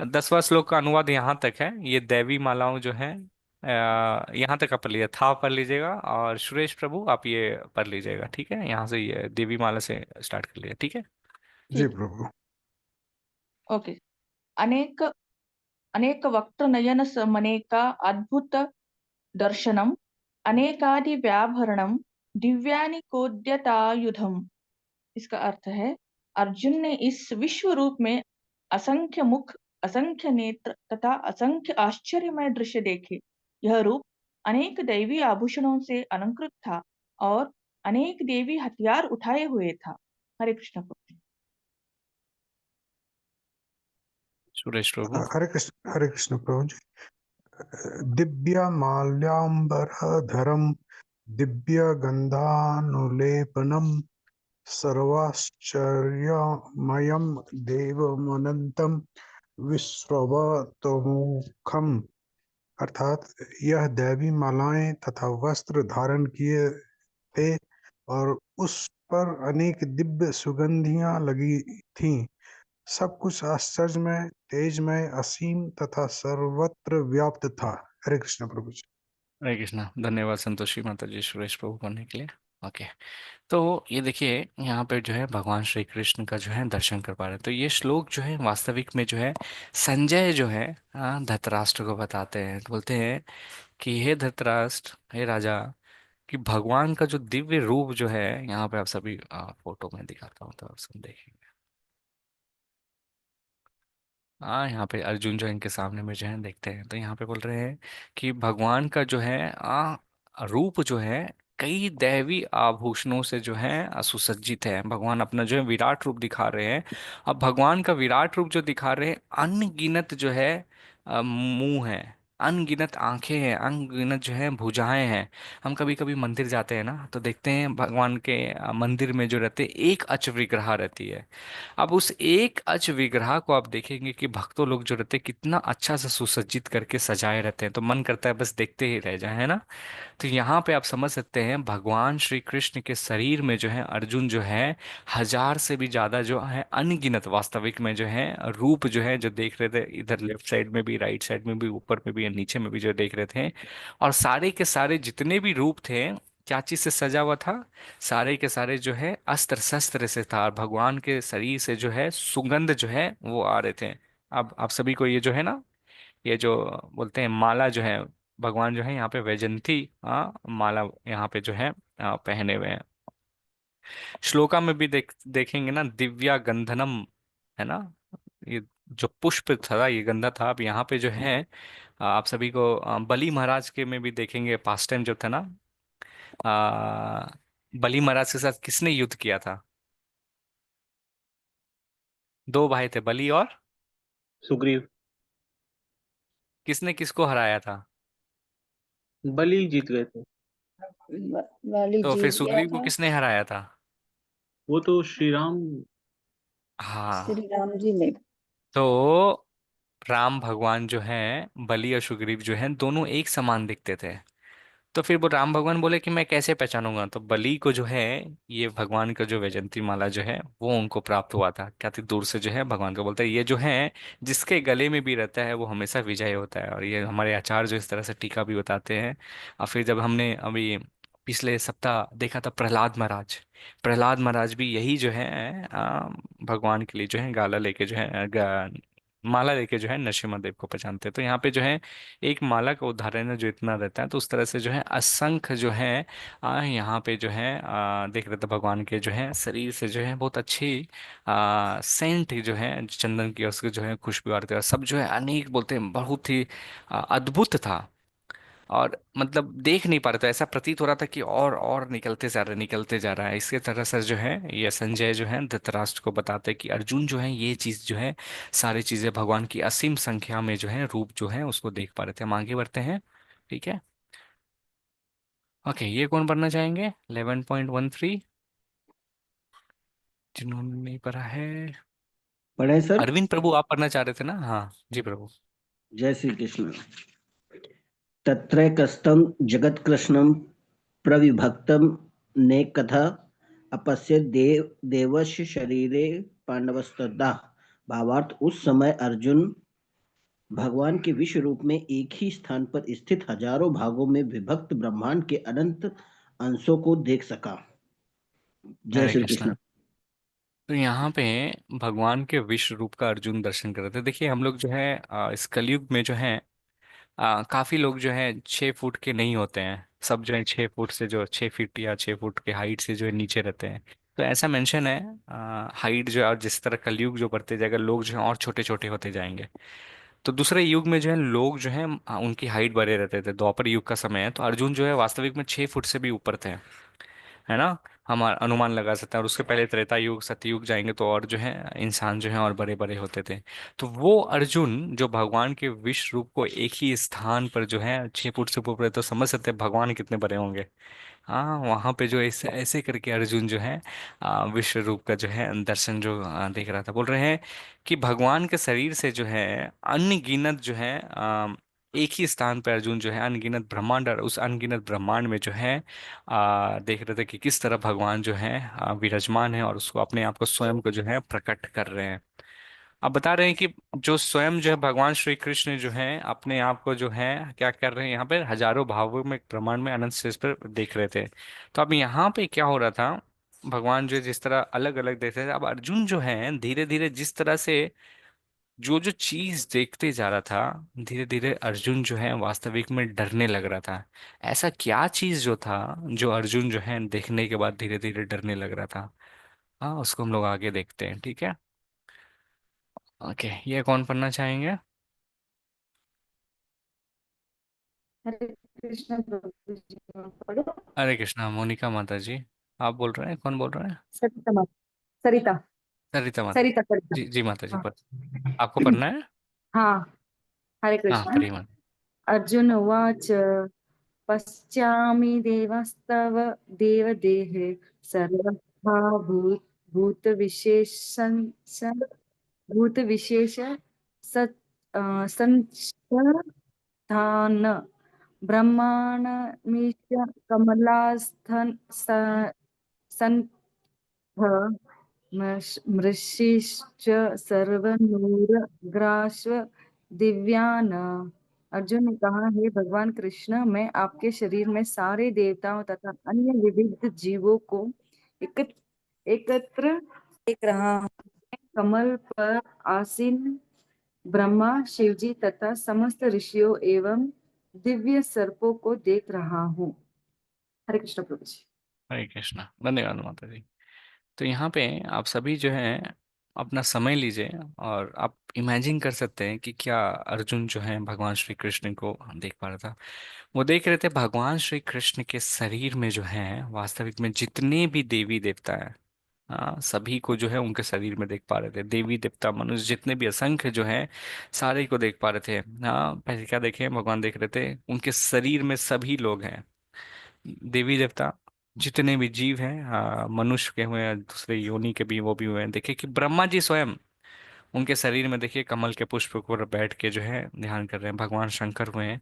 10वां श्लोक का अनुवाद यहाँ तक है, ये दैवी मालाओं जो है यहाँ तक आप पढ़ लीजिए, था पढ़ लीजिएगा, और सुरेश प्रभु आप ये पढ़ लीजिएगा। ठीक है, यहाँ से ये देवी माला से स्टार्ट कर लीजिए। ठीक है। जी ठीक है। प्रभु। ओके। अनेक अनेक वक्त नयन समनेका अद्भुत दर्शनम अनेकादि व्याभरणम दिव्यानि कोद्यतायुधम। इसका अर्थ है, अर्जुन ने इस विश्व रूप में असंख्य मुख, असंख्य नेत्र तथा असंख्य आश्चर्यमय दृश्य देखे। यह रूप अनेक दैवी आभूषणों से अलंकृत था और अनेक देवी हथियार उठाए हुए था। हरे कृष्ण प्रभु। सुरेश प्रभु। हरे कृष्ण प्रभु जी। दिव्यमाल्याम्बरधरं दिव्यगन्धानुलेपनं सर्वाश्चर्यमयं देवमनन्तं विश्वतोमुखम्। अर्थात यह दैवी मालाएं तथा वस्त्र धारण किए थे और उस पर अनेक दिव्य सुगंधियां लगी थीं। सब कुछ आश्चर्यमय, तेजमय, असीम तथा सर्वत्र व्याप्त था। हरे कृष्ण प्रभु जी। हरे कृष्णा, धन्यवाद संतोषी माता जी, सुरेश प्रभु पढ़ने के लिए। ओके, तो ये देखिए यहाँ पे जो है भगवान श्री कृष्ण का जो है दर्शन कर पा रहे हैं। तो ये श्लोक जो है वास्तविक में जो है संजय जो है धृतराष्ट्र को बताते हैं, तो बोलते हैं कि हे धृतराष्ट्र, हे राजा, कि भगवान का जो दिव्य रूप जो है, यहाँ पे आप सभी फोटो में दिखाता हूँ तो आप सब देखेंगे। हाँ, यहाँ पे अर्जुन जो इनके सामने में जो है देखते हैं, तो यहाँ पे बोल रहे हैं कि भगवान का जो है रूप जो है कई दैवी आभूषणों से जो है सुसज्जित है। भगवान अपना जो है विराट रूप दिखा रहे हैं। अब भगवान का विराट रूप जो दिखा रहे हैं, अनगिनत जो है मुंह है, अनगिनत आंखें हैं, अनगिनत जो है भुजाएं हैं। हम कभी कभी मंदिर जाते हैं ना, तो देखते हैं भगवान के मंदिर में जो रहते हैं, एक अच विग्रह रहती है। अब उस एक अच विग्रह को आप देखेंगे कि भक्तों लोग जो रहते हैं कितना अच्छा से सुसज्जित करके सजाए रहते हैं, तो मन करता है बस देखते ही रह जाए, है ना। तो यहाँ पे आप समझ सकते हैं भगवान श्री कृष्ण के शरीर में जो है अर्जुन जो है हजार से भी ज्यादा जो है अनगिनत वास्तविक में जो है रूप जो है जो देख रहे थे, इधर लेफ्ट साइड में भी, राइट साइड में भी, ऊपर में भी या नीचे में भी जो देख रहे थे। और सारे के सारे जितने भी रूप थे, क्या चीज से सजा हुआ था? सारे के सारे जो है अस्त्र शस्त्र से था, और भगवान के शरीर से जो है सुगंध जो है वो आ रहे थे। अब आप सभी को ये जो है ना, ये जो बोलते हैं माला जो है, भगवान जो है यहाँ पे वैजंती माला यहाँ पे जो है पहने हुए हैं। श्लोका में भी देखेंगे ना, दिव्या गंधनम, है ना, ये जो पुष्प था, ये गंधा था। अब यहाँ पे जो है आप सभी को बली महाराज के में भी देखेंगे, पास्ट टाइम जो था ना, आ, बली महाराज के साथ किसने युद्ध किया था? दो भाई थे, बली और सुग्रीव। किसने किसको हराया था? बलि जीत गए थे। वाली तो फिर जीत गया सुग्रीव को था। किसने हराया था? वो तो श्री राम हाँ। श्री राम जी ने। तो राम भगवान जो हैं, बलि और सुग्रीव जो हैं, दोनों एक समान दिखते थे। तो फिर वो राम भगवान बोले कि मैं कैसे पहचानूंगा, तो बलि को जो है, ये भगवान का जो वैजंती माला जो है वो उनको प्राप्त हुआ था। क्या थी, दूर से जो है भगवान को बोलता है ये जो है, जिसके गले में भी रहता है वो हमेशा विजय होता है। और ये हमारे आचार्य जो इस तरह से टीका भी बताते हैं। और फिर जब हमने अभी पिछले सप्ताह देखा था प्रहलाद महाराज, प्रहलाद महाराज भी यही जो है भगवान के लिए जो है गाला लेके जो है माला लेके जो है नरसिम्हा को पहचानते हैं। तो यहाँ पे जो है एक माला का उदाहरण है जो इतना रहता है। तो उस तरह से जो है असंख्य जो है यहाँ पे जो है देख रहे थे भगवान के जो है शरीर से जो है बहुत अच्छी सेंट जो है चंदन की, उसके जो है खुशबू आ रही थी। और सब जो है अनेक बोलते हैं बहुत ही अद्भुत था। और मतलब देख नहीं पा रहे, तो ऐसा प्रतीत हो रहा था कि और निकलते जा रहा है, निकलते जा रहा है। इसके तरह से जो है ये संजय जो है धृतराष्ट्र को बताते हैं कि अर्जुन जो है ये चीज जो है, सारी चीजें भगवान की असीम संख्या में जो है रूप जो है उसको देख पा रहे थे। हम आगे बढ़ते हैं, ठीक है। ओके, ये कौन पढ़ना चाहेंगे 11.13, जिन्होंने नहीं पढ़ा है? पढ़े सर। अरविंद प्रभु आप पढ़ना चाह रहे थे ना? हाँ जी प्रभु। जय श्री कृष्ण। तत्रैकस्थं जगत्कृष्णं प्रविभक्तं नेकथा अपश्यत् देवस्य शरीरे पांडवस्तदा। भावार्थ, उस समय अर्जुन भगवान के विश्व रूप में एक ही स्थान पर स्थित हजारों भागों में विभक्त ब्रह्मांड के अनंत अंशों को देख सका। जय हरे श्री कृष्ण। कृष्ण। तो यहाँ पे भगवान के विश्व रूप का अर्जुन दर्शन कर रहे थे। देखिए हम लोग जो है इस कलयुग में जो है काफी लोग जो है 6 फुट के नहीं होते हैं। सब जो है 6 फुट से, जो 6 फीट या 6 फुट के हाइट से जो है नीचे रहते हैं। तो ऐसा मेंशन है हाइट जो है, और जिस तरह कलयुग जो बढ़ते जाएगा लोग जो है और छोटे छोटे होते जाएंगे। तो दूसरे युग में जो है लोग जो है उनकी हाइट बढ़े रहते थे। द्वापर युग का समय है, तो अर्जुन जो है वास्तविक में 6 फुट से भी ऊपर थे, है ना। हम अनुमान लगा सकते हैं। और उसके पहले त्रेता युग सतयुग जाएंगे तो और जो है इंसान जो है और बड़े बड़े होते थे। तो वो अर्जुन जो भगवान के विश्व रूप को एक ही स्थान पर जो है 6 फुट से ऊपर है, तो समझ सकते हैं भगवान कितने बड़े होंगे। हाँ, वहां पे जो ऐसे ऐसे करके अर्जुन जो है विश्व रूप का जो है दर्शन जो देख रहा था। बोल रहे हैं कि भगवान के शरीर से जो है अनगिनत जो है एक ही स्थान पर अर्जुन जो है अनगिनत ब्रह्मांड, और उस अनगिनत ब्रह्मांड में जो है देख रहे थे कि किस तरह भगवान जो है विराजमान है, और उसको अपने आप को स्वयं को जो है प्रकट कर रहे हैं। अब बता रहे हैं कि जो स्वयं जो है भगवान श्री कृष्ण जो है अपने आप को जो है क्या कर रहे हैं, यहाँ पे हजारों भावों में ब्रह्मांड में अनंत शेष पर देख रहे थे। तो अब यहाँ पे क्या हो रहा था, भगवान जो है जिस तरह अलग अलग देख रहे थे, अब अर्जुन जो है धीरे धीरे जिस तरह से जो जो चीज देखते जा रहा था, धीरे धीरे अर्जुन जो है वास्तविक में डरने लग रहा था। ऐसा क्या चीज जो था जो अर्जुन जो है देखने के बाद धीरे धीरे डरने लग रहा था? हाँ, उसको हम लोग आगे देखते हैं, ठीक है। ओके, ये कौन पढ़ना चाहेंगे? हरे कृष्ण प्रभु जी, पढ़ो। हरे कृष्णा, मोनिका माता जी। आप बोल रहे हैं, कौन बोल रहे हैं? सरिता माता, सरिता, सरिता माता। सरिता, सरिता। जी जी माता जी, हाँ। आपको पढ़ना है? हाँ, हरे हाँ कृष्ण। पढ़िए माता। अर्जुन उवाच पश्यामि देवस्तव देवदेहे सर्वथा भूतविशेषं भूतविशेष संस्थान ब्रह्माणमीश कमलास्थन संथ मृषिश्च सर्वनूरग्रास्व दिव्यान। अर्जुन ने कहा, हे भगवान कृष्ण, मैं आपके शरीर में सारे देवताओं तथा अन्य विविध जीवों को एकत्र एकत्र देख रहा हूँ। कमल पर आसीन ब्रह्मा, शिवजी तथा समस्त ऋषियों एवं दिव्य सर्पों को देख रहा हूँ। हरे कृष्ण प्रभु जी। हरे कृष्णा, धन्यवाद माता जी। तो यहाँ पे आप सभी जो है अपना समय लीजिए, और आप इमेजिन कर सकते हैं कि क्या अर्जुन जो है भगवान श्री कृष्ण को देख पा रहा था। वो देख रहे थे भगवान श्री कृष्ण के शरीर में जो है वास्तविक में जितने भी देवी देवता हैं, हाँ सभी को जो है उनके शरीर में देख पा रहे थे। देवी देवता मनुष्य जितने भी असंख्य जो है सारे को देख पा रहे थे। हाँ, पहले क्या देखे, भगवान देख रहे थे उनके शरीर में सभी लोग हैं। देवी देवता जितने भी जीव हैं, मनुष्य के हुए हैं, दूसरे योनि के भी, वो भी हुए हैं। देखिए कि ब्रह्मा जी स्वयं, उनके शरीर में देखिए कमल के पुष्प पर बैठ के जो है ध्यान कर रहे हैं, भगवान शंकर हुए हैं।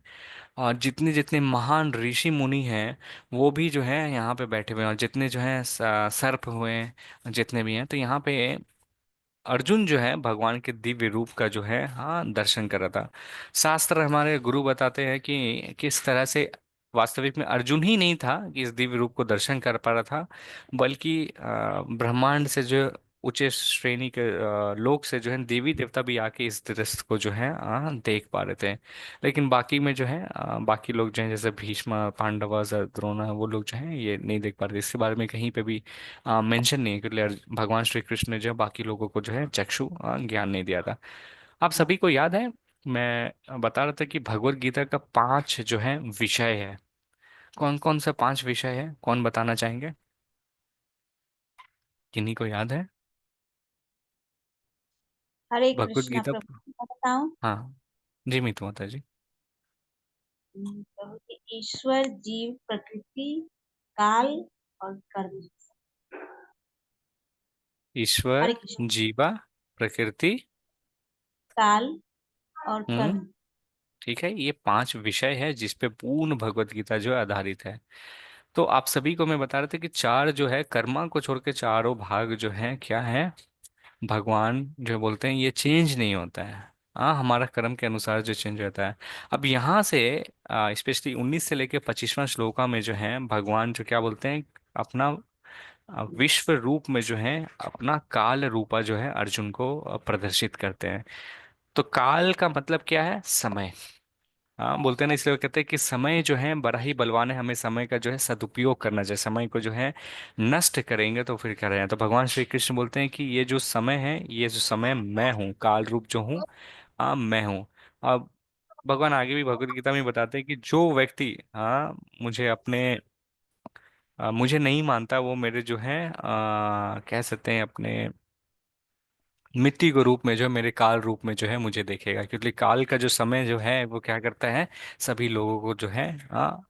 और जितने जितने महान ऋषि मुनि हैं, वो भी जो है यहाँ पे बैठे हुए हैं। और जितने जो है सर्प हुए हैं, जितने भी हैं, तो यहाँ पे अर्जुन जो है भगवान के दिव्य रूप का जो है, हाँ, दर्शन कर रहा था। शास्त्र हमारे गुरु बताते हैं कि किस तरह से वास्तविक में अर्जुन ही नहीं था कि इस दिव्य रूप को दर्शन कर पा रहा था, बल्कि ब्रह्मांड से जो उच्च श्रेणी के लोग से जो है देवी देवता भी आके इस दृश्य को जो है देख पा रहे थे। लेकिन बाकी में जो है बाकी लोग जो है जैसे भीष्म, पांडव, द्रोण, वो लोग जो है ये नहीं देख पा रहे थे। इसके बारे में कहीं पे भी मेंशन नहीं है, क्योंकि भगवान श्री कृष्ण ने जो है बाकी लोगों को जो है चक्षु ज्ञान नहीं दिया था। आप सभी को याद है, मैं बता रहा था कि भगवत गीता का 5 जो है विषय है। कौन कौन सा 5 विषय है, कौन बताना चाहेंगे? किन्हीं को याद है हरे भगवत कृष्णा गीता? प्रभु, मैं बताऊं? हाँ जी, मितु माता जी। प्रभु कि ईश्वर, जीव, प्रकृति, काल और कर्म। हरे ईश्वर, कृष्ण। जीवा, प्रकृति। काल और हम्म। कर्म। ठीक है, ये 5 विषय है जिस पे पूर्ण भगवत गीता जो है आधारित है। तो आप सभी को मैं बता रहा था कि 4 जो है कर्मा को छोड़ के चारों भाग जो है क्या है, भगवान जो बोलते हैं ये चेंज नहीं होता है। हाँ, हमारा कर्म के अनुसार जो चेंज होता है। अब यहाँ से स्पेशली 19 से लेके 25वां श्लोका में जो है भगवान जो क्या बोलते हैं, अपना विश्व रूप में जो है अपना काल रूपा जो है अर्जुन को प्रदर्शित करते हैं। तो काल का मतलब क्या है? समय। हाँ, बोलते हैं ना, इसलिए वो कहते हैं कि समय जो है बड़ा ही बलवान है, हमें समय का जो है सदुपयोग करना चाहिए। समय को जो है नष्ट करेंगे तो फिर क्या रहेगा। तो भगवान श्री कृष्ण बोलते हैं कि ये जो समय है, ये जो समय मैं हूँ, काल रूप जो हूँ, हाँ मैं हूँ। अब भगवान आगे भी भगवत गीता में बताते हैं कि जो व्यक्ति, हाँ, मुझे अपने मुझे नहीं मानता, वो मेरे जो है कह सकते हैं अपने मिट्टी को रूप में जो है मेरे काल रूप में जो है मुझे देखेगा। क्योंकि काल का जो समय जो है वो क्या करता है, सभी लोगों को जो है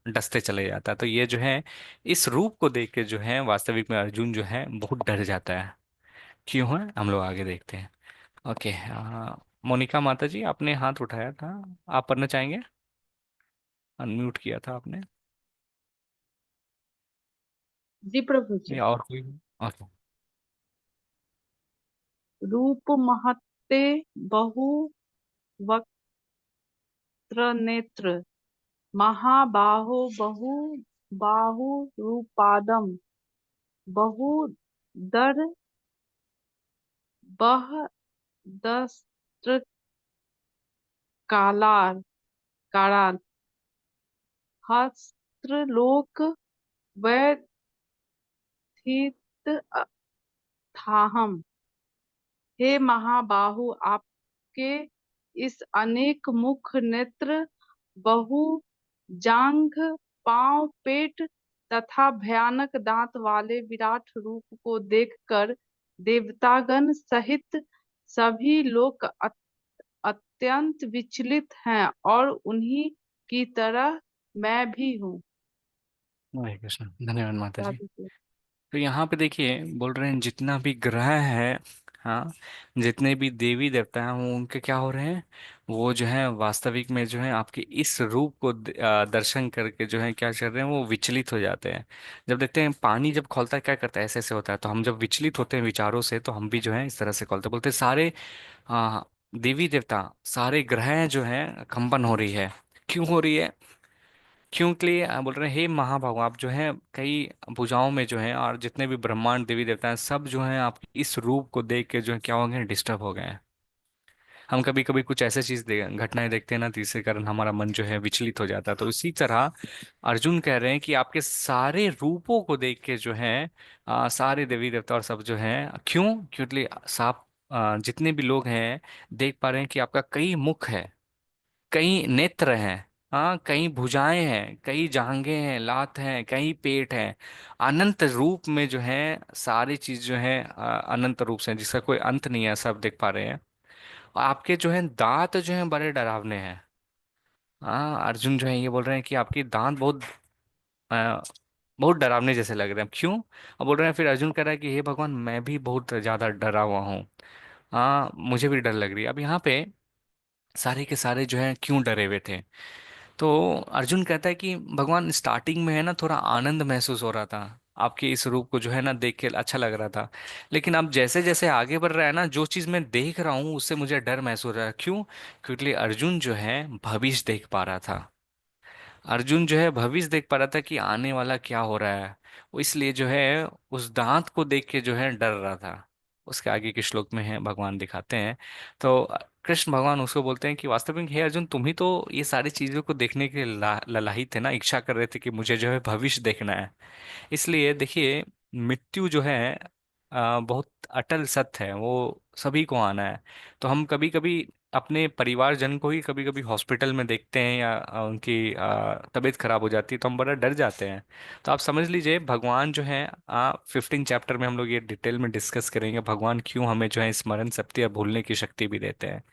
डसते चले जाता है। तो ये जो है इस रूप को देख के जो है वास्तविक में अर्जुन जो है बहुत डर जाता है। क्यों है, हम लोग आगे देखते हैं। ओके, मोनिका माता जी, आपने हाथ उठाया था, आप पढ़ना चाहेंगे? अनम्यूट किया था आपने, जी प्रभु जी। या और कोई? ओके। रूप महत्ते बहु वक्त्र नेत्र महाबाहो बहु बाहु रूपादम बहु दर बह दस्त्र कालार काराल हस्त्रलोक व्यथित थाहम। हे महाबाहु, आपके इस अनेक मुख, नेत्र, बहु जांघ, पांव, पेट तथा भयानक दांत वाले विराट रूप को देखकर देवतागण सहित सभी लोग अत्यंत विचलित हैं और उन्हीं की तरह मैं भी हूँ। हरे कृष्ण, धन्यवाद माता जी। साधु जी। तो यहाँ पे देखिए बोल रहे हैं जितना भी ग्रह है, हाँ, जितने भी देवी देवता हैं वो उनके क्या हो रहे हैं, वो जो है वास्तविक में जो है आपके इस रूप को दर्शन करके जो है क्या कर रहे हैं, वो विचलित हो जाते हैं। जब देखते हैं पानी जब खौलता है क्या करता है, ऐसे ऐसे होता है। तो हम जब विचलित होते हैं विचारों से, तो हम भी जो है इस तरह से खोलते बोलते हैं। सारे देवी देवता, सारे ग्रह जो है कंपन हो रही है। क्यों हो रही है? क्योंकि बोल रहे हैं हे महाभाव, आप जो है कई भुजाओं में जो है, और जितने भी ब्रह्मांड देवी देवता हैं सब जो है आपके इस रूप को देख के जो है क्या हो गए, डिस्टर्ब हो गए हैं। हम कभी कभी कुछ ऐसे घटनाएं देखते हैं ना, तो इसके कारण हमारा मन जो है विचलित हो जाता है। तो इसी तरह अर्जुन कह रहे हैं कि आपके सारे रूपों को देख के जो है सारे देवी देवता और सब जो है, क्यों, क्योंकि साफ जितने भी लोग हैं देख पा रहे हैं कि आपका कई मुख है, कई नेत्र हैं, हाँ, कई भुजाएं हैं, कई जांघें हैं, लात हैं, कई पेट हैं। अनंत रूप में जो है सारी चीज जो है अनंत रूप से हैं, जिसका कोई अंत नहीं है, सब देख पा रहे हैं। और आपके जो है दांत जो हैं बड़े डरावने हैं। हाँ, अर्जुन जो है ये बोल रहे हैं कि आपके दांत बहुत बहुत डरावने जैसे लग रहे हैं। अब क्यों? अब बोल रहे हैं, फिर अर्जुन कह रहा है कि हे भगवान, मैं भी बहुत ज्यादा डरा हुआ हूँ। हाँ, मुझे भी डर लग रही है। अब यहाँ पे सारे के सारे जो है क्यों डरे हुए थे? तो अर्जुन कहता है कि भगवान, स्टार्टिंग में है ना थोड़ा आनंद महसूस हो रहा था, आपके इस रूप को जो है ना देख के अच्छा लग रहा था। लेकिन अब जैसे जैसे आगे बढ़ रहा है ना, जो चीज मैं देख रहा हूँ उससे मुझे डर महसूस हो रहा है। क्यों? क्योंकि अर्जुन जो है भविष्य देख पा रहा था। अर्जुन जो है भविष्य देख पा रहा था कि आने वाला क्या हो रहा है। वो इसलिए जो है उस दांत को देख के जो है डर रहा था। उसके आगे के श्लोक में है, भगवान दिखाते हैं। तो कृष्ण भगवान उसको बोलते हैं कि वास्तविक हे अर्जुन, तुम ही तो ये सारी चीजों को देखने के ललाहित थे ना, इच्छा कर रहे थे कि मुझे जो है भविष्य देखना है। इसलिए देखिए, मृत्यु जो है बहुत अटल सत्य है, वो सभी को आना है। तो हम कभी कभी अपने परिवारजन को ही कभी कभी हॉस्पिटल में देखते हैं, या उनकी तबीयत खराब हो जाती है तो हम बड़ा डर जाते हैं। तो आप समझ लीजिए, भगवान जो है 15 चैप्टर में हम लोग ये डिटेल में डिस्कस करेंगे, भगवान क्यों हमें जो है स्मरण शक्ति या भूलने की शक्ति भी देते हैं।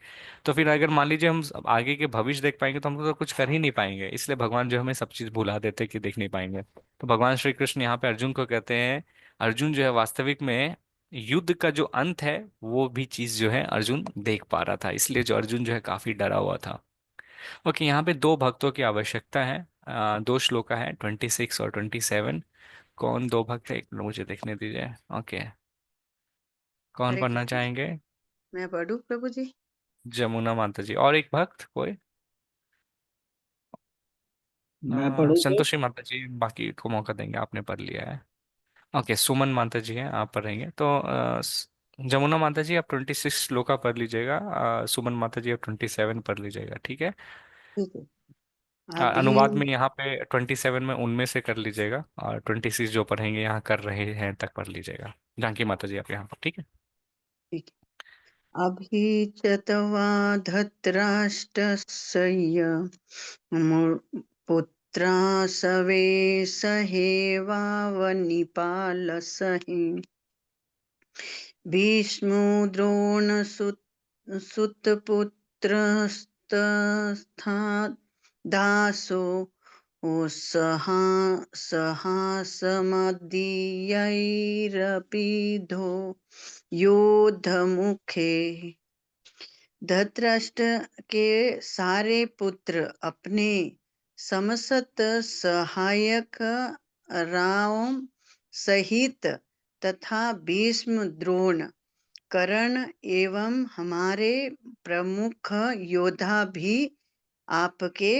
तो फिर अगर मान लीजिए हम आगे के भविष्य देख पाएंगे तो हम तो कुछ कर ही नहीं पाएंगे, इसलिए भगवान जो हमें सब चीज भुला देते हैं कि देख नहीं पाएंगे। तो भगवान श्री कृष्ण यहाँ पे अर्जुन को कहते हैं, अर्जुन जो है वास्तविक में युद्ध का जो अंत है वो भी चीज जो है अर्जुन देख पा रहा था, इसलिए जो अर्जुन जो है काफी डरा हुआ था। ओके, यहाँ पे दो भक्तों की आवश्यकता है। दो श्लोका है, 26 और 27। कौन दो भक्त है, एक मिनट मुझे देखने दीजिए। ओके, कौन हरे पढ़ना कृष्ण। चाहेंगे? मैं पढ़ूं प्रभु जी? जमुना माता जी, और एक भक्त कोई? मैं पढ़ूंगे। संतोषी माता जी, बाकी को मौका देंगे, आपने पढ़ लिया है। ओके, सुमन माता जी हैं, आप पढ़ेंगे तो जमुना माता जी आप 26 श्लोका पढ़ लीजिएगा। सुमन माता जी आप 27 पढ़ लीजिएगा, ठीक है? ठीक है। अभी अनुवाद में यहाँ पे 27 में उनमें से कर लीजिएगा, और 26 जो पढ़ेंगे यहाँ कर रहे हैं तक पढ़ लीजिएगा। जानकी माता जी आप यहाँ पर, ठीक है? ठीक है। अभी च तवा धृतराष्ट्रस्य पुत्रा सवे सहेवावनिपालसहि भीष्मो सुतपुत्रस्तथा दासो सहासमदीयैरपि योद्धमुखे। धृतराष्ट्र के सारे पुत्र अपने समस्त सहायक राम सहित तथा भीष्म द्रोण कर्ण एवं हमारे प्रमुख योद्धा भी आपके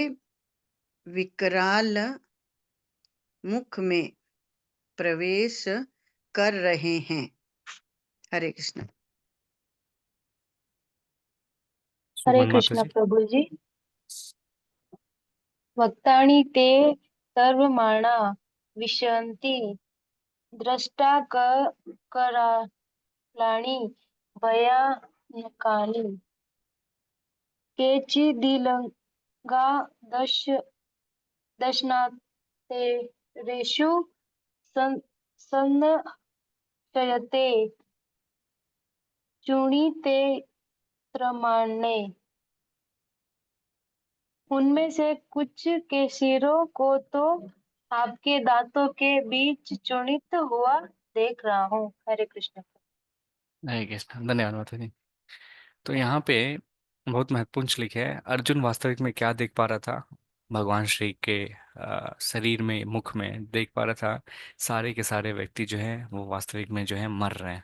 विकराल मुख में प्रवेश कर रहे हैं। हरे कृष्ण। हरे सुमन माता कृष्ण जी। प्रभु जी। भक्तानि ते सर्वमाणा विशन्ति दृष्टा करालानि भयानकानि केचिदिलङ्गा दशनातेषु सन्नशयते चूर्णिते त्रमाणे। उनमें से कुछ के सिरों को तो आपके दांतों के बीच चूर्णित हुआ देख रहा हूँ। हरे कृष्ण। हरे कृष्ण, धन्यवाद माता जी। तो यहाँ पे बहुत महत्वपूर्ण श्लोक है, अर्जुन वास्तविक में क्या देख पा रहा था? भगवान श्री के शरीर में, मुख में देख पा रहा था सारे के सारे व्यक्ति जो है वो वास्तविक में जो है मर रहे हैं।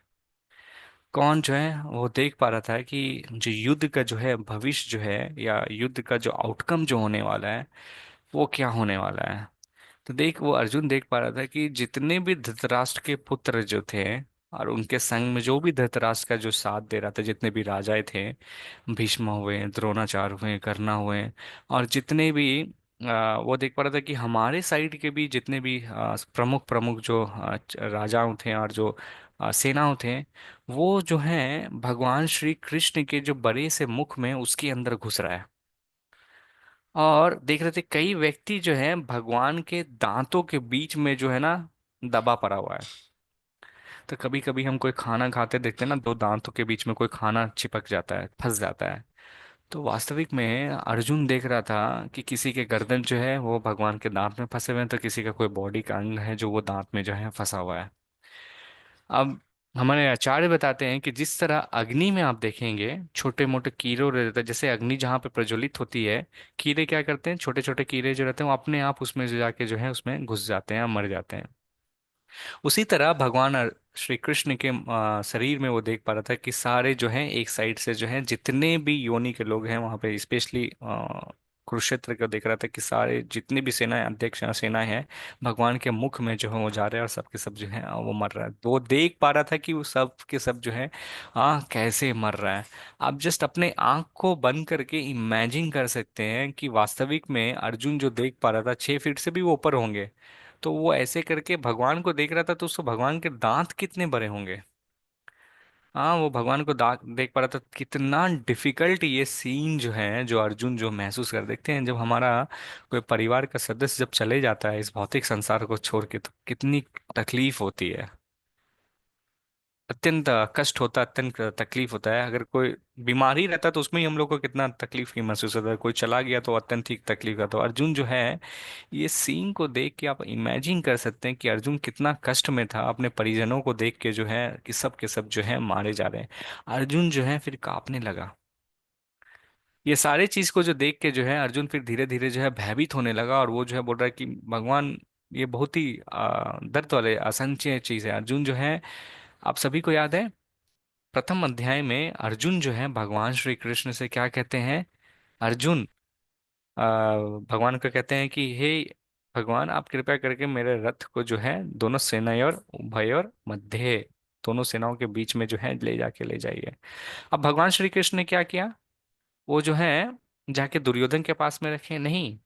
कौन जो है वो देख पा रहा था कि जो युद्ध का जो है भविष्य जो है, या युद्ध का जो आउटकम जो होने वाला है वो क्या होने वाला है। तो देख, वो अर्जुन देख पा रहा था कि जितने भी धृतराष्ट्र के पुत्र जो थे, और उनके संग में जो भी धृतराष्ट्र का जो साथ दे रहा था, जितने भी राजाएं थे, भीष्म हुए, द्रोणाचार्य हुए, कर्ण हुए, और जितने भी वो देख पा रहा था कि हमारे साइड के भी जितने भी प्रमुख प्रमुख जो राजाओं थे और जो सेनाओं थे, वो जो है भगवान श्री कृष्ण के जो बड़े से मुख में उसके अंदर घुस रहा है। और देख रहे थे कई व्यक्ति जो है भगवान के दांतों के बीच में जो है ना दबा पड़ा हुआ है। तो कभी कभी हम कोई खाना खाते देखते हैं ना, दो दांतों के बीच में कोई खाना चिपक जाता है, फंस जाता है। तो वास्तविक में अर्जुन देख रहा था कि किसी के गर्दन जो है वो भगवान के दांत में फंसे हुए हैं, तो किसी का कोई बॉडी का अंग है जो वो दांत में जो है फंसा हुआ है। अब हमारे आचार्य बताते हैं कि जिस तरह अग्नि में आप देखेंगे छोटे मोटे कीड़े रहते हैं, जैसे अग्नि जहाँ पे प्रज्वलित होती है, कीड़े क्या करते हैं, छोटे छोटे कीड़े जो रहते हैं वो अपने आप उसमें जो जाके जो है उसमें घुस जाते हैं, मर जाते हैं। उसी तरह भगवान श्री कृष्ण के शरीर में वो देख पा रहा था कि सारे जो हैं एक साइड से जो हैं जितने भी योनि के लोग हैं वहां पे, स्पेशली कुरुक्षेत्र को देख रहा था कि सारे जितनी भी सेनाएं, अध्यक्ष सेनाएं हैं, भगवान के मुख में जो है वो जा रहे हैं और सबके सब जो है वो मर रहा है। तो वो देख पा रहा था कि वो सब के सब जो है कैसे मर रहा है। आप जस्ट अपने आंख को बंद करके इमेजिन कर सकते हैं कि वास्तविक में अर्जुन जो देख पा रहा था 6 फीट से भी वो ऊपर होंगे, तो वो ऐसे करके भगवान को देख रहा था, तो उसको भगवान के दांत कितने बड़े होंगे। हाँ, वो भगवान को दांत देख पा रहा था। कितना डिफिकल्ट ये सीन जो है, जो अर्जुन जो महसूस कर, देखते हैं जब हमारा कोई परिवार का सदस्य जब चले जाता है इस भौतिक संसार को छोड़ के, तो कितनी तकलीफ होती है। अत्यंत कष्ट होता है, अत्यंत तकलीफ होता है। अगर कोई बीमारी रहता है तो उसमें ही हम लोग को कितना तकलीफ की महसूस होता है, कोई चला गया तो अत्यंत ही तकलीफ का। तो अर्जुन जो है, ये सीन को देख के आप इमेजिन कर सकते हैं कि अर्जुन कितना कष्ट में था अपने परिजनों को देख के, जो है कि सब के सब जो है मारे जा रहे हैं। अर्जुन जो है फिर कांपने लगा। ये सारे चीज को जो देख के जो है अर्जुन फिर धीरे धीरे जो है भयभीत होने लगा, और वो जो है बोल रहा है कि भगवान, ये बहुत ही दर्द वाले असंख्य चीज है। अर्जुन जो है, आप सभी को याद है प्रथम अध्याय में अर्जुन जो है भगवान श्री कृष्ण से क्या कहते हैं। अर्जुन भगवान को कहते हैं कि हे भगवान, आप कृपया करके मेरे रथ को जो है दोनों सेनाएं और उभय और मध्य, दोनों सेनाओं के बीच में जो है ले जाके ले जाइए। अब भगवान श्री कृष्ण ने क्या किया, वो जो है जाके दुर्योधन के पास में रखे नहीं।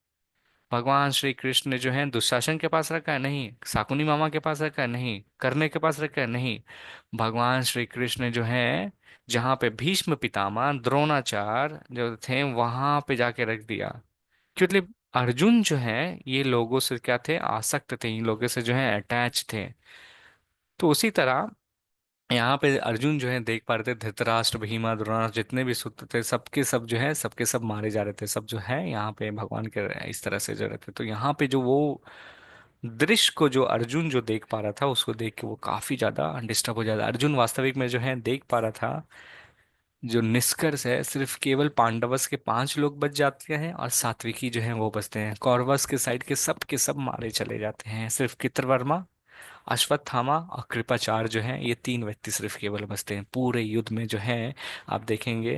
भगवान श्री कृष्ण ने जो है दुशासन के पास रखा है नहीं, शाकुनी मामा के पास रखा है नहीं, कर्ण के पास रखा है नहीं। भगवान श्री कृष्ण ने जो है जहाँ पे भीष्म पितामह द्रोणाचार्य जो थे वहां पे जाके रख दिया। क्योंकि अर्जुन जो है ये लोगों से क्या थे, आसक्त थे, इन लोगों से जो है अटैच थे। तो उसी तरह यहाँ पे अर्जुन जो है देख पा रहे थे धृतराष्ट्र, भीमा, द्रोणाचार्य जितने भी सुत थे, सबके सब जो है सबके सब मारे जा रहे थे। सब जो है यहाँ पे भगवान के इस तरह से जो रहते, तो यहाँ पे जो वो दृश्य को जो अर्जुन जो देख पा रहा था, उसको देख के वो काफी ज्यादा डिस्टर्ब हो जाता। अर्जुन वास्तविक में जो है देख पा रहा था, जो निष्कर्ष है सिर्फ केवल पांडवस के 5 लोग बच जाते हैं और सात्विकी जो है वो बचते हैं। कौरवस के साइड के सब मारे चले जाते हैं। सिर्फ कृतवर्मा, अश्वत्थामा और कृपाचार्य जो हैं, ये 3 व्यक्ति सिर्फ केवल बचते हैं पूरे युद्ध में जो है। आप देखेंगे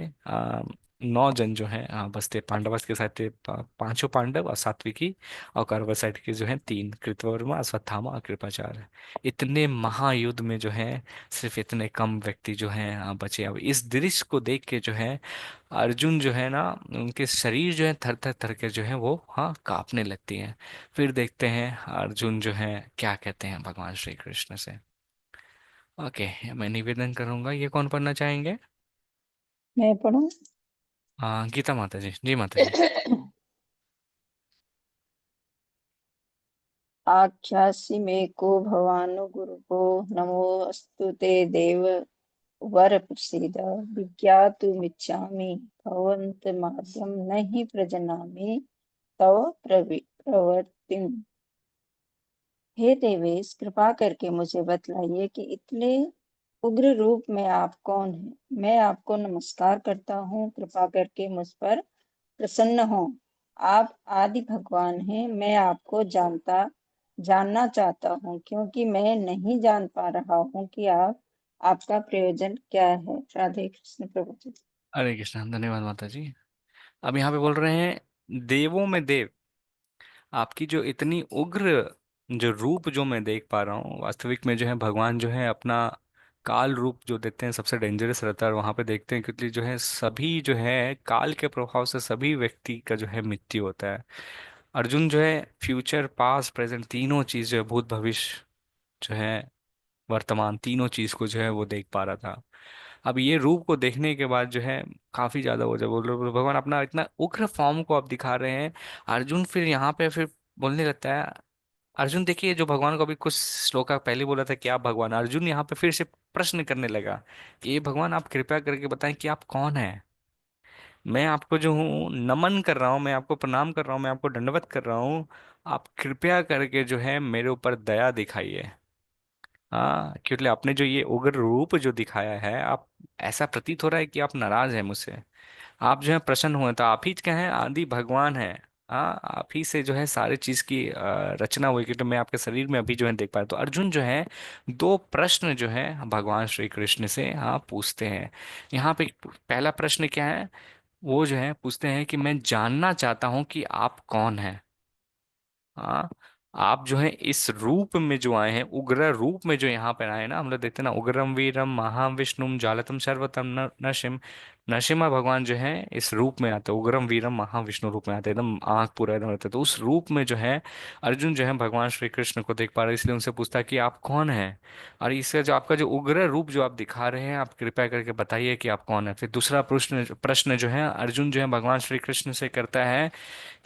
9 जन जो हैं बचते पांडवस के साथ थे, 5 पांडव और सात्विकी, और कौरव साइड के जो हैं 3, कृतवर्मा, अश्वत्थामा और कृपाचार्य। इतने महायुद्ध में जो है सिर्फ इतने कम व्यक्ति जो हैं बचे। अब इस दृश्य को देख के जो है अर्जुन जो है ना, उनके शरीर जो है थर थर थर के जो है वो कांपने लगती हैं। फिर देखते हैं अर्जुन जो है क्या कहते हैं भगवान श्री कृष्ण से। ओके, मैं निवेदन करूंगा, ये कौन पढ़ना चाहेंगे। मैं पढ़ूं? हाँ, गीता माता जी, जी माता जी। आख्यासि मे को भवानु गुरुको नमो अस्तु ते देव वर प्रसीद विज्ञातुमिच्छामि भवन्तमाद्यं न हि प्रजनामि तव प्रवृत्तिम्। हे देवेश, कृपा करके मुझे बतलाइए कि इतने उग्र रूप में आप कौन हैं। मैं आपको नमस्कार करता हूँ, कृपा करके मुझ पर प्रसन्न हो। आप आदि भगवान हैं। मैं आपको जानना चाहता हूँ, क्योंकि मैं नहीं जान पा रहा हूँ कि आपका प्रयोजन क्या है। राधे कृष्ण प्रभु जी। हरे कृष्ण, धन्यवाद माता जी। अब यहाँ पे बोल रहे हैं देवों में देव, आपकी जो इतनी उग्र जो रूप जो मैं देख पा रहा हूँ, वास्तविक में जो है भगवान जो है अपना काल रूप जो देते हैं सबसे डेंजरस रहता है। और वहां पे देखते हैं क्योंकि जो है सभी जो है काल के प्रभाव से सभी व्यक्ति का जो है मृत्यु होता है। अर्जुन जो है फ्यूचर, पास्ट, प्रेजेंट तीनों चीज जो है, भूत भविष्य जो है वर्तमान, तीनों चीज को जो है वो देख पा रहा था। अब ये रूप को देखने के बाद जो है काफी ज्यादा वो जब बोल रहे भगवान अपना इतना उग्र फॉर्म को आप दिखा रहे हैं। अर्जुन फिर यहाँ पे फिर बोलने लगता है। अर्जुन देखिए, जो भगवान को अभी कुछ श्लोक पहले बोला था कि आप भगवान, अर्जुन यहाँ पे फिर से प्रश्न करने लगा कि ये भगवान आप कृपया करके बताएं कि आप कौन हैं। मैं आपको जो हूँ नमन कर रहा हूँ, मैं आपको प्रणाम कर रहा हूँ, मैं आपको दंडवत कर रहा हूँ। आप कृपया करके जो है मेरे ऊपर दया दिखाइए। हाँ, क्योंकि आपने जो ये उग्र रूप जो दिखाया है, आप, ऐसा प्रतीत हो रहा है कि आप नाराज हैं मुझसे। आप जो है प्रसन्न हुए, तो आप ही क्या है, आदि भगवान है। हाँ, आप ही से जो है सारी चीज की रचना हुई, क्योंकि मैं आपके शरीर में अभी जो है देख पाया। तो अर्जुन जो है दो प्रश्न जो है भगवान श्री कृष्ण से हाँ पूछते हैं। यहाँ पे पहला प्रश्न क्या है, वो जो है पूछते हैं कि मैं जानना चाहता हूँ कि आप कौन है। हाँ, आप जो है इस रूप में जो आए हैं, उग्र रूप में जो यहाँ पर आए हैं ना, हम लोग देखते हैं ना, उग्रम वीरम महाविष्णुम जालतम सर्वतम नरसिंह। नरसिम्हा भगवान जो है इस रूप में आते हैं, उग्रम वीरम महाविष्णु रूप में आते हैं, एकदम आंख पूरा एकदम रहता है। तो उस रूप में जो है अर्जुन जो है भगवान श्री कृष्ण को देख पा रहे हैं, इसलिए उनसे पूछता है कि आप कौन हैं। और इसका जो आपका जो उग्र रूप जो आप दिखा रहे हैं, आप कृपया करके बताइए कि आप कौन है। फिर दूसरा प्रश्न प्रश्न जो है अर्जुन जो है भगवान श्री कृष्ण से करता है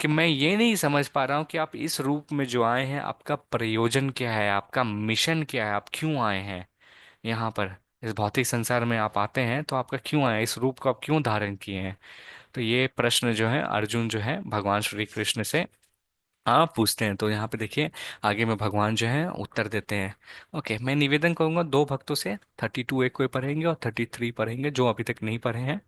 कि मैं ये नहीं समझ पा रहा हूँ कि आप इस रूप में जो आए हैं, आपका प्रयोजन क्या है, आपका मिशन क्या है, आप क्यों आए हैं यहाँ पर। इस भौतिक संसार में आप आते हैं तो आपका क्यों आया, इस रूप को आप क्यों धारण किए हैं। तो ये प्रश्न जो है अर्जुन जो है भगवान श्री कृष्ण से आप पूछते हैं। तो यहाँ पे देखिए आगे में भगवान जो है उत्तर देते हैं। ओके, मैं निवेदन करूंगा दो भक्तों से, 32 एक कोई पढ़ेंगे और 33 पढ़ेंगे जो अभी तक नहीं पढ़े हैं।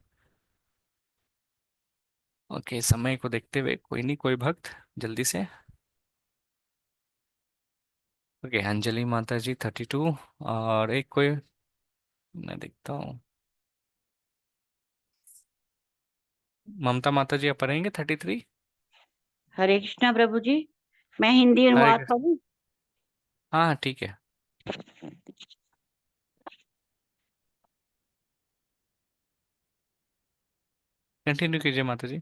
ओके, समय को देखते हुए कोई नहीं, कोई भक्त जल्दी से। ओके, अंजलि माता जी 32, और एक कोई, मैं देखता हूँ, ममता माता जी आप पढ़ेंगे 33। हरे कृष्णा प्रभु जी। मैं हिंदी हरे अनुवाद कृष्ण। पढ़ूं? हाँ हाँ, ठीक है, कंटिन्यू कीजिए माता जी।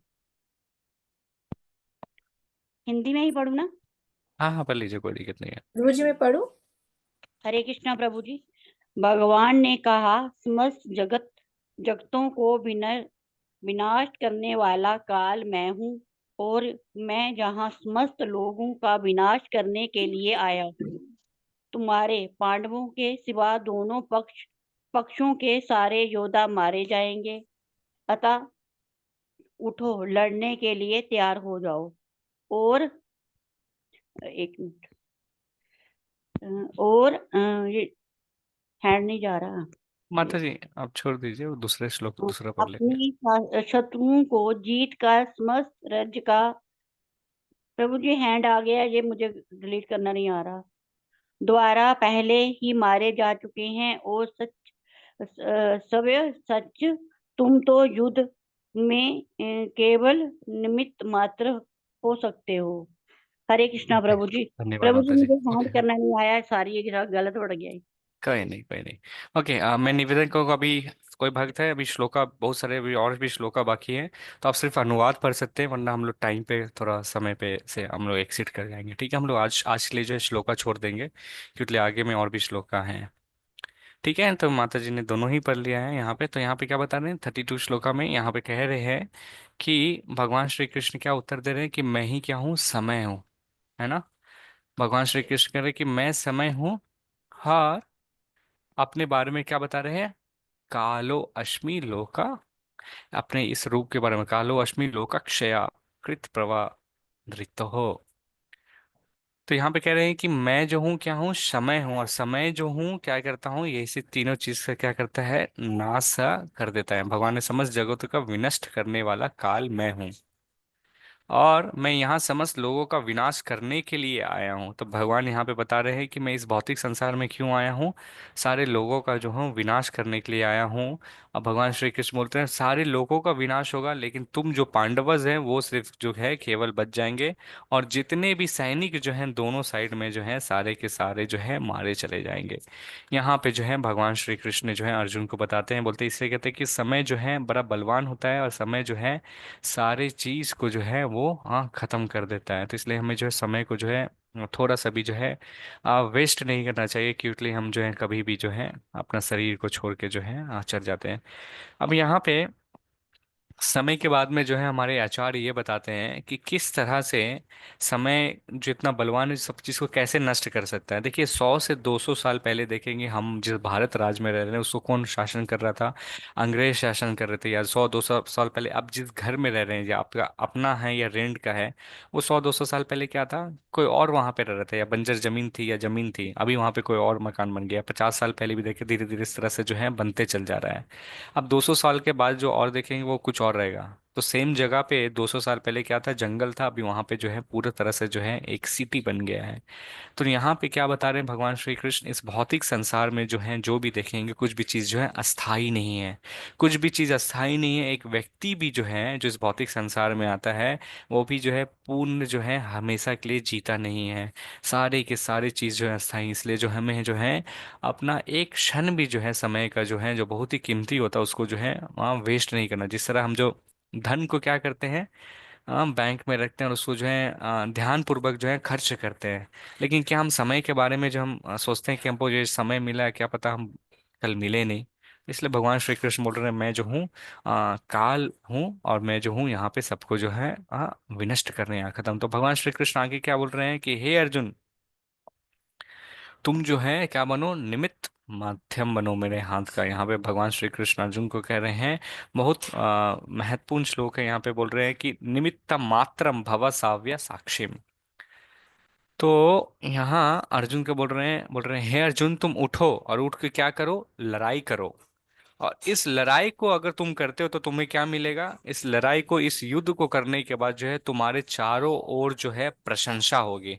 हिंदी में ही पढ़ूं ना? हाँ हाँ, पढ़ लीजिए, कोई दिक्कत नहीं है। प्रभु जी मैं पढ़ूं? हरे कृष्णा प्रभु जी। भगवान ने कहा, समस्त जगतों को विनाश करने वाला काल मैं हूँ, और मैं जहाँ समस्त लोगों का विनाश करने के लिए आया हूँ। तुम्हारे पांडवों के सिवा दोनों पक्षों के सारे योद्धा मारे जाएंगे। अतः उठो, लड़ने के लिए तैयार हो जाओ। और एक मिनट, और ये हैंड नहीं जा रहा। माता जी आप छोड़ दीजिए, वो दूसरे श्लोक दूसरा पढ़ लेंगे। अपनी शत्रुओं को जीत कर समस्त राज्य का, प्रभु जी हैंड आ गया, ये मुझे डिलीट करना नहीं आ रहा, द्वारा पहले ही मारे जा चुके हैं। और सव्य सच, तुम तो युद्ध में केवल निमित्त मात्र हो सकते हो। हरे कृष्णा ओके, प्रभु जी। धन्यवाद प्रभु जी माता जी। मुझे हैंड ओके, करना नहीं आया, सारी ये गलत पड़ गया है। कोई नहीं कोई नहीं। ओके, मैं निवेदन करूँगा, अभी कोई भक्त है, अभी श्लोका बहुत सारे, अभी और भी श्लोका बाकी हैं, तो आप सिर्फ अनुवाद पढ़ सकते हैं, वरना हम लोग टाइम पे थोड़ा समय पे से हम लोग एक्सिट कर जाएंगे। ठीक है, हम लोग आज आज के लिए जो है श्लोका छोड़ देंगे, क्योंकि आगे में और भी श्लोका हैं। ठीक है, तो माता जी ने दोनों ही पढ़ लिया है यहाँ पे। तो यहाँ पे क्या बता रहे हैं, 32 श्लोका में यहाँ पे कह रहे हैं कि भगवान श्री कृष्ण क्या उत्तर दे रहे हैं कि मैं ही क्या हूँ, समय हूँ, है ना। भगवान श्री कृष्ण कह रहे हैं कि मैं समय हूँ। हाँ, अपने बारे में क्या बता रहे हैं, कालो अश्मि लोका, अपने इस रूप के बारे में, कालो अश्मि लोका क्षया कृत प्रभा धृत हो। तो यहाँ पे कह रहे हैं कि मैं जो हूँ क्या हूँ, समय हूँ, और समय जो हूँ क्या करता हूँ, ये इसी तीनों चीज का क्या करता है, नाश सा कर देता है। भगवान ने समस्त जगतों का विनष्ट करने वाला काल मैं हूँ, और मैं यहाँ समस्त लोगों का विनाश करने के लिए आया हूँ। तो भगवान यहाँ पे बता रहे हैं कि मैं इस भौतिक संसार में क्यों आया हूँ, सारे लोगों का जो हूँ विनाश करने के लिए आया हूँ। अब भगवान श्री कृष्ण बोलते हैं सारे लोगों का विनाश होगा, लेकिन तुम जो पांडवज हैं वो सिर्फ जो है केवल बच जाएंगे, और जितने भी सैनिक जो हैं दोनों साइड में जो है सारे के सारे जो है मारे चले जाएंगे। यहाँ पे जो है भगवान श्री कृष्ण जो है अर्जुन को बताते हैं, बोलते हैं, इसलिए कहते हैं कि समय जो है बड़ा बलवान होता है, और समय जो है सारे चीज को जो है वो खत्म कर देता है। तो इसलिए हमें जो है समय को जो है थोड़ा सा भी जो है वेस्ट नहीं करना चाहिए, क्योंकि हम जो है कभी भी जो है अपना शरीर को छोड़ के जो है चल जाते हैं। अब यहाँ पे समय के बाद में जो है हमारे आचार्य ये बताते हैं कि किस तरह से समय जो इतना बलवान है सब चीज़ को कैसे नष्ट कर सकता है। देखिए 100 से 200 साल पहले देखेंगे हम जिस भारत राज्य में रह रहे हैं उसको कौन शासन कर रहा था? अंग्रेज शासन कर रहे थे यार 100-200 साल पहले। अब जिस घर में रह रहे हैं या आपका अपना है या रेंट का है, वो 100-200 साल पहले क्या था? कोई और वहां पे रह रहा था, या बंजर जमीन थी या जमीन थी, अभी वहां पे कोई और मकान बन गया। 50 साल पहले भी देखिए धीरे धीरे इस तरह से जो है बनते चल जा रहा है। अब 200 साल के बाद जो और देखेंगे वो कुछ और रहेगा। तो सेम जगह पे 200 साल पहले क्या था? जंगल था, अभी वहां पे जो है पूरी तरह से जो है एक सिटी बन गया है। तो यहाँ पे क्या बता रहे हैं भगवान श्री कृष्ण? इस भौतिक संसार में जो है जो भी देखेंगे कुछ भी चीज जो है अस्थाई नहीं है। कुछ भी चीज अस्थाई नहीं है। एक व्यक्ति भी जो है जो इस भौतिक संसार में आता है वो भी जो है पूर्ण जो है हमेशा के लिए जीता नहीं है। सारे के सारे चीज जो है अस्थाई, इसलिए जो हमें जो है अपना एक क्षण भी जो है समय का जो है जो बहुत ही कीमती होता है उसको जो है वहाँ वेस्ट नहीं करना। जिस तरह हम जो धन को क्या करते हैं, बैंक में रखते हैं और उसको जो है ध्यान पूर्वक जो है खर्च करते हैं। लेकिन क्या हम समय के बारे में जो हम सोचते हैं कि हमको ये समय मिला है, क्या पता हम कल मिले नहीं। इसलिए भगवान श्री कृष्ण बोल रहे हैं मैं जो हूँ काल हूँ, और मैं जो हूँ यहाँ पे सबको जो है विनष्ट करने यहाँ खत्म। तो भगवान श्री कृष्ण आगे क्या बोल रहे हैं कि हे अर्जुन, तुम जो है क्या बनो? निमित्त माध्यम बनो मेरे हाथ का। यहाँ पे भगवान श्री कृष्ण अर्जुन को कह रहे हैं। बहुत महत्वपूर्ण श्लोक है। यहाँ पे बोल रहे हैं कि निमित्त मात्रम भव साव्य साक्षिम। तो यहाँ अर्जुन को बोल रहे हैं हे अर्जुन तुम उठो और उठ के क्या करो? लड़ाई करो। और इस लड़ाई को अगर तुम करते हो तो तुम्हें क्या मिलेगा? इस लड़ाई को, इस युद्ध को करने के बाद जो है तुम्हारे चारों ओर जो है प्रशंसा होगी।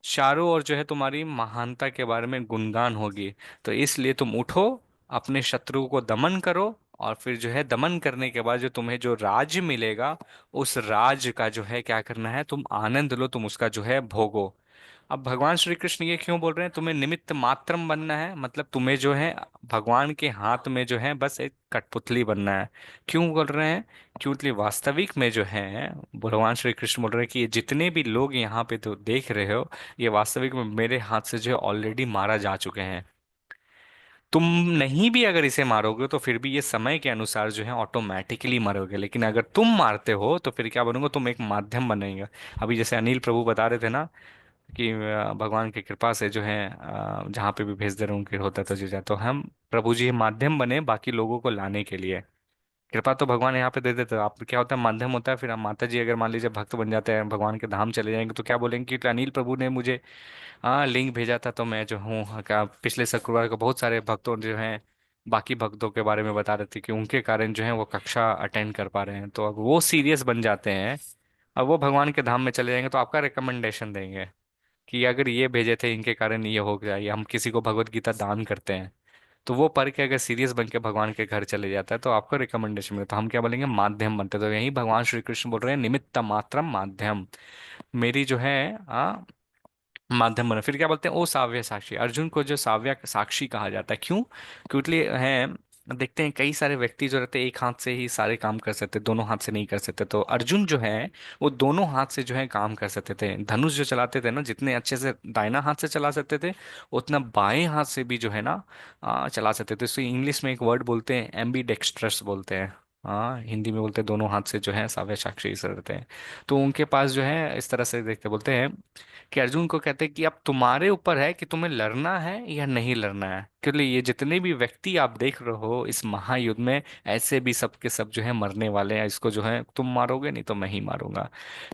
चारों ओर जो है तुम्हारी महानता के बारे में गुणगान होगी। तो इसलिए तुम उठो, अपने शत्रु को दमन करो, और फिर जो है दमन करने के बाद जो तुम्हें जो राज्य मिलेगा उस राज्य का जो है क्या करना है? तुम आनंद लो, तुम उसका जो है भोगो। अब भगवान श्री कृष्ण ये क्यों बोल रहे हैं तुम्हें निमित्त मात्रम बनना है? मतलब तुम्हें जो है भगवान के हाथ में जो है बस एक कठपुतली बनना है। क्यों बोल रहे हैं? क्योंकि वास्तविक में जो है भगवान श्री कृष्ण बोल रहे हैं कि ये जितने भी लोग यहाँ पे तो देख रहे हो, ये वास्तविक में मेरे हाथ से जो है ऑलरेडी मारा जा चुके हैं। तुम नहीं भी अगर इसे मारोगे तो फिर भी ये समय के अनुसार जो है ऑटोमेटिकली मरोगे। लेकिन अगर तुम मारते हो तो फिर क्या बनोगे? तुम एक माध्यम बनेगा। अभी जैसे अनिल प्रभु बता रहे थे ना कि भगवान की कृपा से जो है जहाँ पे भी भेज दे रहे उनके होता तो जीजा। तो हम प्रभु जी माध्यम बने बाकी लोगों को लाने के लिए। कृपा तो भगवान यहाँ पे दे देते हैं। आप क्या होता है? माध्यम होता है। फिर हम माता जी अगर मान लीजिए भक्त बन जाते हैं, भगवान के धाम चले जाएंगे, तो क्या बोलेंगे कि अनिल प्रभु ने मुझे लिंक भेजा था तो मैं जो हूँ क्या पिछले शुक्रवार को बहुत सारे भक्तों जो हैं बाकी भक्तों के बारे में बता रहे थे कि उनके कारण जो है वो कक्षा अटेंड कर पा रहे हैं। तो अब वो सीरियस बन जाते हैं, अब वो भगवान के धाम में चले जाएंगे तो आपका रिकमेंडेशन देंगे कि अगर ये भेजे थे इनके कारण ये हो गया, या हम किसी को भगवत गीता दान करते हैं तो वो पढ़ के अगर सीरियस बन के भगवान के घर चले जाता है तो आपको रिकमेंडेशन मिलता है। तो हम क्या बोलेंगे? माध्यम बनते। तो यही भगवान श्री कृष्ण बोल रहे हैं निमित्त मात्रम माध्यम, मेरी जो है माध्यम बने। फिर क्या बोलते हैं? ओ साव्य साक्षी। अर्जुन को जो साव्य साक्षी कहा जाता है, क्यों? क्योंकि है देखते हैं कई सारे व्यक्ति जो रहते हैं एक हाथ से ही सारे काम कर सकते, दोनों हाथ से नहीं कर सकते। तो अर्जुन जो है वो दोनों हाथ से जो है काम कर सकते थे। धनुष जो चलाते थे ना, जितने अच्छे से दाहिना हाथ से चला सकते थे उतना बाएं हाथ से भी जो है ना चला सकते थे। तो इंग्लिश में एक वर्ड बोलते हैं एम्बी डेक्स्ट्रस बोलते हैं। हाँ, हिंदी में बोलते हैं दोनों हाथ से जो है साव्य साक्षी से रहते हैं। तो उनके पास जो है इस तरह से देखते बोलते हैं कि अर्जुन को कहते हैं कि अब तुम्हारे ऊपर है कि तुम्हें लड़ना है या नहीं लड़ना है। क्योंकि ये जितने भी व्यक्ति आप देख रहे हो इस महायुद्ध में, ऐसे भी सब के सब जो है मरने वाले हैं। इसको जो है तुम मारोगे नहीं तो मैं ही मारूंगा।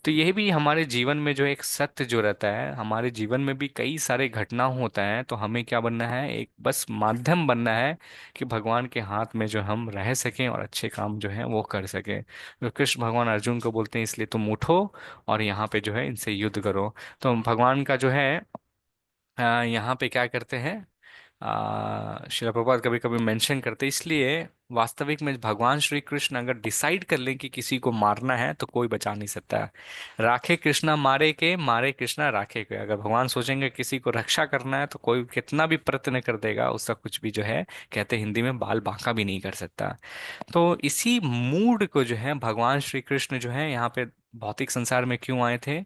तो यही भी हमारे जीवन में जो एक सत्य जो रहता है, हमारे जीवन में भी कई सारे घटना होता है। तो हमें क्या बनना है? एक बस माध्यम बनना है कि भगवान के हाथ में जो हम रह सकें और अच्छे काम जो है वो कर सकें। तो कृष्ण भगवान अर्जुन को बोलते हैं इसलिए तुम उठो और यहाँ पे जो है इनसे युद्ध करो। तो भगवान का जो है यहाँ पे क्या करते हैं, शिला प्रभुपाद कभी कभी मेंशन करते हैं। इसलिए वास्तविक में भगवान श्री कृष्ण अगर डिसाइड कर लें कि किसी को मारना है तो कोई बचा नहीं सकता है। राखे कृष्णा मारे के, मारे कृष्णा राखे के। अगर भगवान सोचेंगे किसी को रक्षा करना है तो कोई कितना भी प्रयत्न कर देगा उसका कुछ भी जो है कहते हैं हिंदी में बाल बांका भी नहीं कर सकता। तो इसी मूड को जो है भगवान श्री कृष्ण जो है यहाँ पे भौतिक संसार में क्यों आए थे?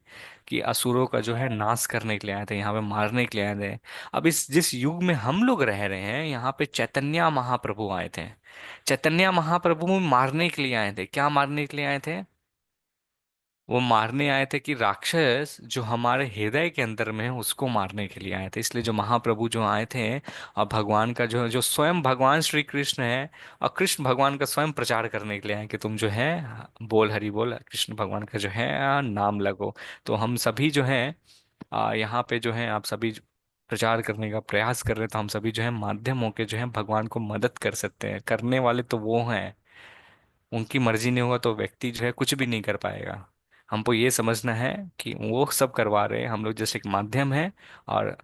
कि असुरों का जो है नाश करने के लिए आए थे, यहाँ पे मारने के लिए आए थे। अब इस जिस युग में हम लोग रह रहे हैं, यहाँ पे चैतन्य महाप्रभु आए थे। चैतन्य महाप्रभु मारने के लिए आए थे। क्या मारने के लिए आए थे? वो मारने आए थे कि राक्षस जो हमारे हृदय के अंदर में है उसको मारने के लिए आए थे। इसलिए जो महाप्रभु जो आए थे, और भगवान का जो जो स्वयं भगवान श्री कृष्ण है, और कृष्ण भगवान का स्वयं प्रचार करने के लिए आए कि तुम जो है बोल हरि बोल, कृष्ण भगवान का जो है नाम लगो। तो हम सभी जो है यहाँ पे जो है आप सभी प्रचार करने का प्रयास कर रहे हैं, तो हम सभी जो है माध्यम होके जो है भगवान को मदद कर सकते हैं। करने वाले तो वो हैं, उनकी मर्जी नहीं होगा तो व्यक्ति जो है कुछ भी नहीं कर पाएगा। हमको ये समझना है कि वो सब करवा रहे हैं, हम लोग जैसे एक माध्यम है। और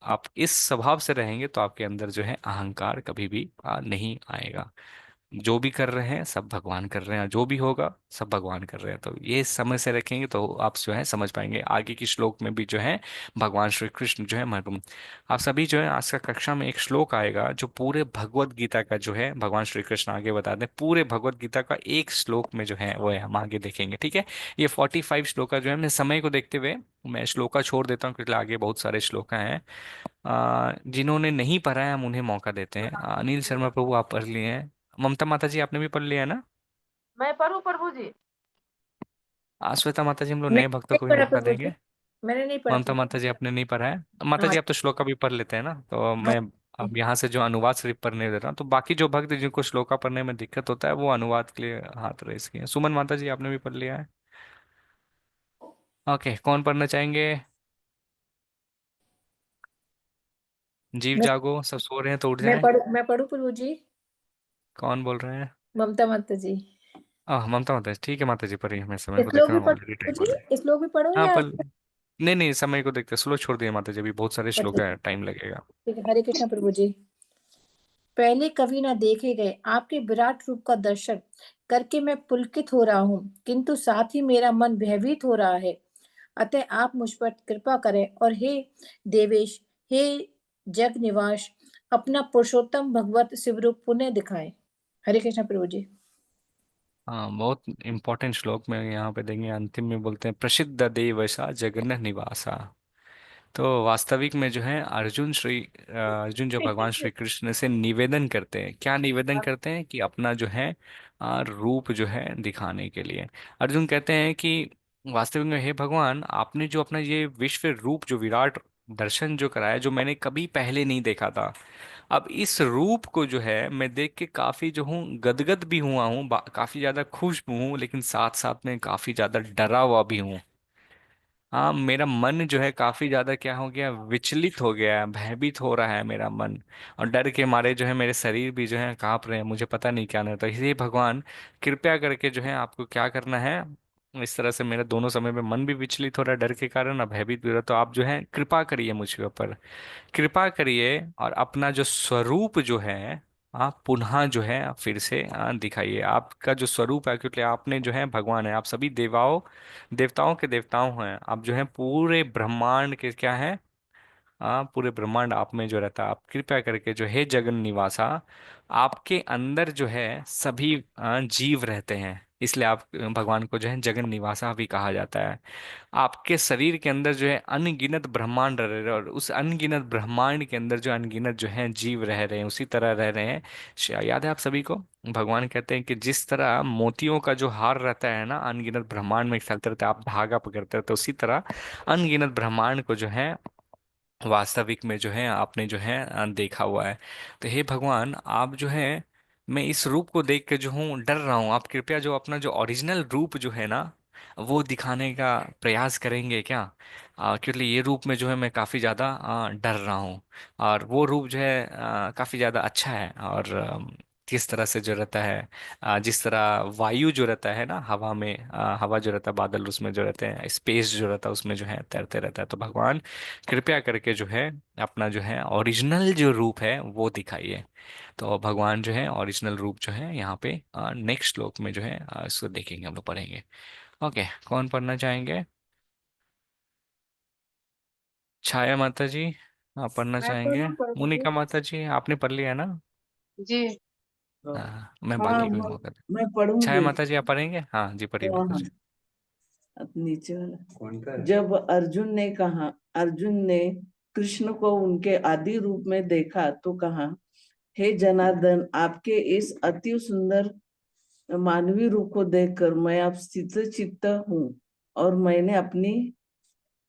आप इस स्वभाव से रहेंगे तो आपके अंदर जो है अहंकार कभी भी नहीं आएगा। जो भी कर रहे हैं सब भगवान कर रहे हैं, जो भी होगा सब भगवान कर रहे हैं। तो ये समझ से रखेंगे तो आप जो है समझ पाएंगे। आगे की श्लोक में भी जो है भगवान श्री कृष्ण जो है महत्व, आप सभी जो है आज का कक्षा में एक श्लोक आएगा जो पूरे भगवत गीता का जो है भगवान श्री कृष्ण आगे बता दें। पूरे भगवत गीता का एक श्लोक में जो है वो है हम आगे देखेंगे, ठीक है। ये 45 श्लोक का जो है, मैं समय को देखते हुए मैं श्लोका छोड़ देता हूँ क्योंकि आगे बहुत सारे श्लोका हैं। जिन्होंने नहीं पढ़ा है हम उन्हें मौका देते हैं। अनिल शर्मा प्रभु आप पढ़ लिए हैं। ममता माता जी आपने भी पढ़ लिया है ना? मैं पढ़ूं प्रभु जी? श्वेता माता जी हम लोग मैंने नए भक्तों नहीं को भी पढ़ा मौका प्रभु देंगे। जी, मैंने नहीं पढ़ा ममता प्रभु माता जी। जी आपने नहीं पढ़ा है? माता हाँ जी आप तो श्लोका भी पढ़ लेते हैं ना, तो हाँ मैं अब यहाँ से जो अनुवाद सिर्फ पढ़ने दे रहा हूँ। तो बाकी जो भक्त जिनको श्लोका पढ़ने में दिक्कत होता है वो अनुवाद के लिए हाथ रेस किए। सुमन माता जी आपने भी पढ़ लिया है? ओके, कौन पढ़ना चाहेंगे? जीव मैं जागो, सब सो रहे हैं तो उठ मैं जाएं। पढ़ू मैं पढ़ू प्रभु जी? कौन बोल रहे हैं? ममता माता जी। ममता माता जी, ठीक है माता जी पढ़िए, मैं समय को श्लोक देख रहा भी हूँ, पढ़ू ऑलरेडी प्रभु टाइम हो रहा है। जी, श्लोक भी पढ़ो हाँ या? पर नहीं नहीं, समय को देखते स्लो छोड़ दिए माता जी, अभी बहुत सारे श्लोक ठीक हैं, टाइम लगेगा। ठीक है, हरे कृष्णा प्रभु जी। पहले कभी न देखे गए आपके विराट रूप का दर्शन करके मैं पुलकित हो रहा हूँ, किंतु साथ ही मेरा मन भयभीत हो रहा है। अतः आप मुझ पर कृपा करें और हे देवेश, हे जग निवास, अपना पुरुषोत्तम भगवत शिवरूप पुनः दिखाएं। हरे कृष्ण प्रभु जी। हाँ, बहुत इंपॉर्टेंट श्लोक में यहाँ पे देंगे, अंतिम में बोलते हैं प्रसिद्ध देवसा जगन्नाथ निवासा। तो वास्तविक में जो है अर्जुन जो भगवान श्री कृष्ण से निवेदन करते हैं, क्या निवेदन करते हैं? कि अपना जो है रूप जो है दिखाने के लिए अर्जुन कहते हैं कि वास्तविक में हे भगवान, आपने जो अपना ये विश्व रूप जो विराट दर्शन जो कराया, जो मैंने कभी पहले नहीं देखा था। अब इस रूप को जो है मैं देख के काफी जो हूँ गदगद भी हुआ हूँ, काफी ज्यादा खुश भी हूँ, लेकिन साथ साथ में काफी ज्यादा डरा हुआ भी हूँ। हाँ, मेरा मन जो है काफी ज्यादा क्या हो गया, विचलित हो गया है, भयभीत हो रहा है मेरा मन। और डर के मारे जो है मेरे शरीर भी जो है कांप रहे हैं, मुझे पता नहीं क्या नहीं होता। इसलिए भगवान कृपया करके जो है आपको क्या करना है, इस तरह से मेरा दोनों समय में मन भी विचलित हो रहा है डर के कारण और भयभीत भी हो रहा है, तो आप जो है कृपा करिए मुझके ऊपर, कृपा करिए और अपना जो स्वरूप जो है आप पुनः जो है फिर से दिखाइए। आपका जो स्वरूप है, क्योंकि आपने जो है भगवान है, आप सभी देवताओं के देवताओं हैं, आप जो है पूरे ब्रह्मांड के क्या है, पूरे ब्रह्मांड आप में जो रहता है। आप कृपया करके जो है जगन निवासा, आपके अंदर जो है सभी जीव रहते हैं, इसलिए आप भगवान को जो है जगन निवासा भी कहा जाता है। आपके शरीर के अंदर जो है अनगिनत ब्रह्मांड रह रहे हैं, और उस अनगिनत ब्रह्मांड के अंदर जो अनगिनत जो है जीव रह रहे हैं, उसी तरह रह रहे हैं। याद है आप सभी को, भगवान कहते हैं कि जिस तरह मोतियों का जो हार रहता है ना, अनगिनत ब्रह्मांड में फैलते रहता है, आप धागा पकड़ते रहते हो, उसी तरह अनगिनत ब्रह्मांड को जो है वास्तविक में जो है आपने जो है देखा हुआ है। तो हे भगवान, आप जो है, मैं इस रूप को देख के जो हूँ डर रहा हूँ, आप कृपया जो अपना जो ओरिजिनल रूप जो है ना वो दिखाने का प्रयास करेंगे क्या? क्योंकि ये रूप में जो है मैं काफ़ी ज़्यादा डर रहा हूँ, और वो रूप जो है काफ़ी ज़्यादा अच्छा है। और किस तरह से जो रहता है, जिस तरह वायु जो रहता है ना हवा में, हवा जो रहता है बादल उसमें जो रहते हैं, स्पेस जो रहता है उसमें जो है तैरते रहता है। तो भगवान कृपया करके जो है अपना जो है ओरिजिनल जो रूप है वो दिखाइए। तो भगवान जो है ओरिजिनल रूप जो है यहाँ पे नेक्स्ट श्लोक में जो है इसको देखेंगे, हम लोग पढ़ेंगे। ओके, कौन पढ़ना चाहेंगे? छाया माता जी आप पढ़ना मैं चाहेंगे? पढ़ूं प्रभु जी? मोनिका माता जी आपने पढ़ लिया है ना? जी। हाँ, मैं हाँ, बाकी को भी मौका दूं। मैं छाया पढ़ूंगी। माता जी आप पढ़ेंगे? हाँ जी, पढ़िए हाँ माता हाँ। जी। अब नीचे वाला। कौन का? जब अर्जुन ने कृष्ण को उनके आदि रूप में देखा तो कहा, हे जनार्दन, आपके इस अति सुंदर मानवीय रूप को देखकर मैं अब स्थित चित्त हूँ और मैंने अपनी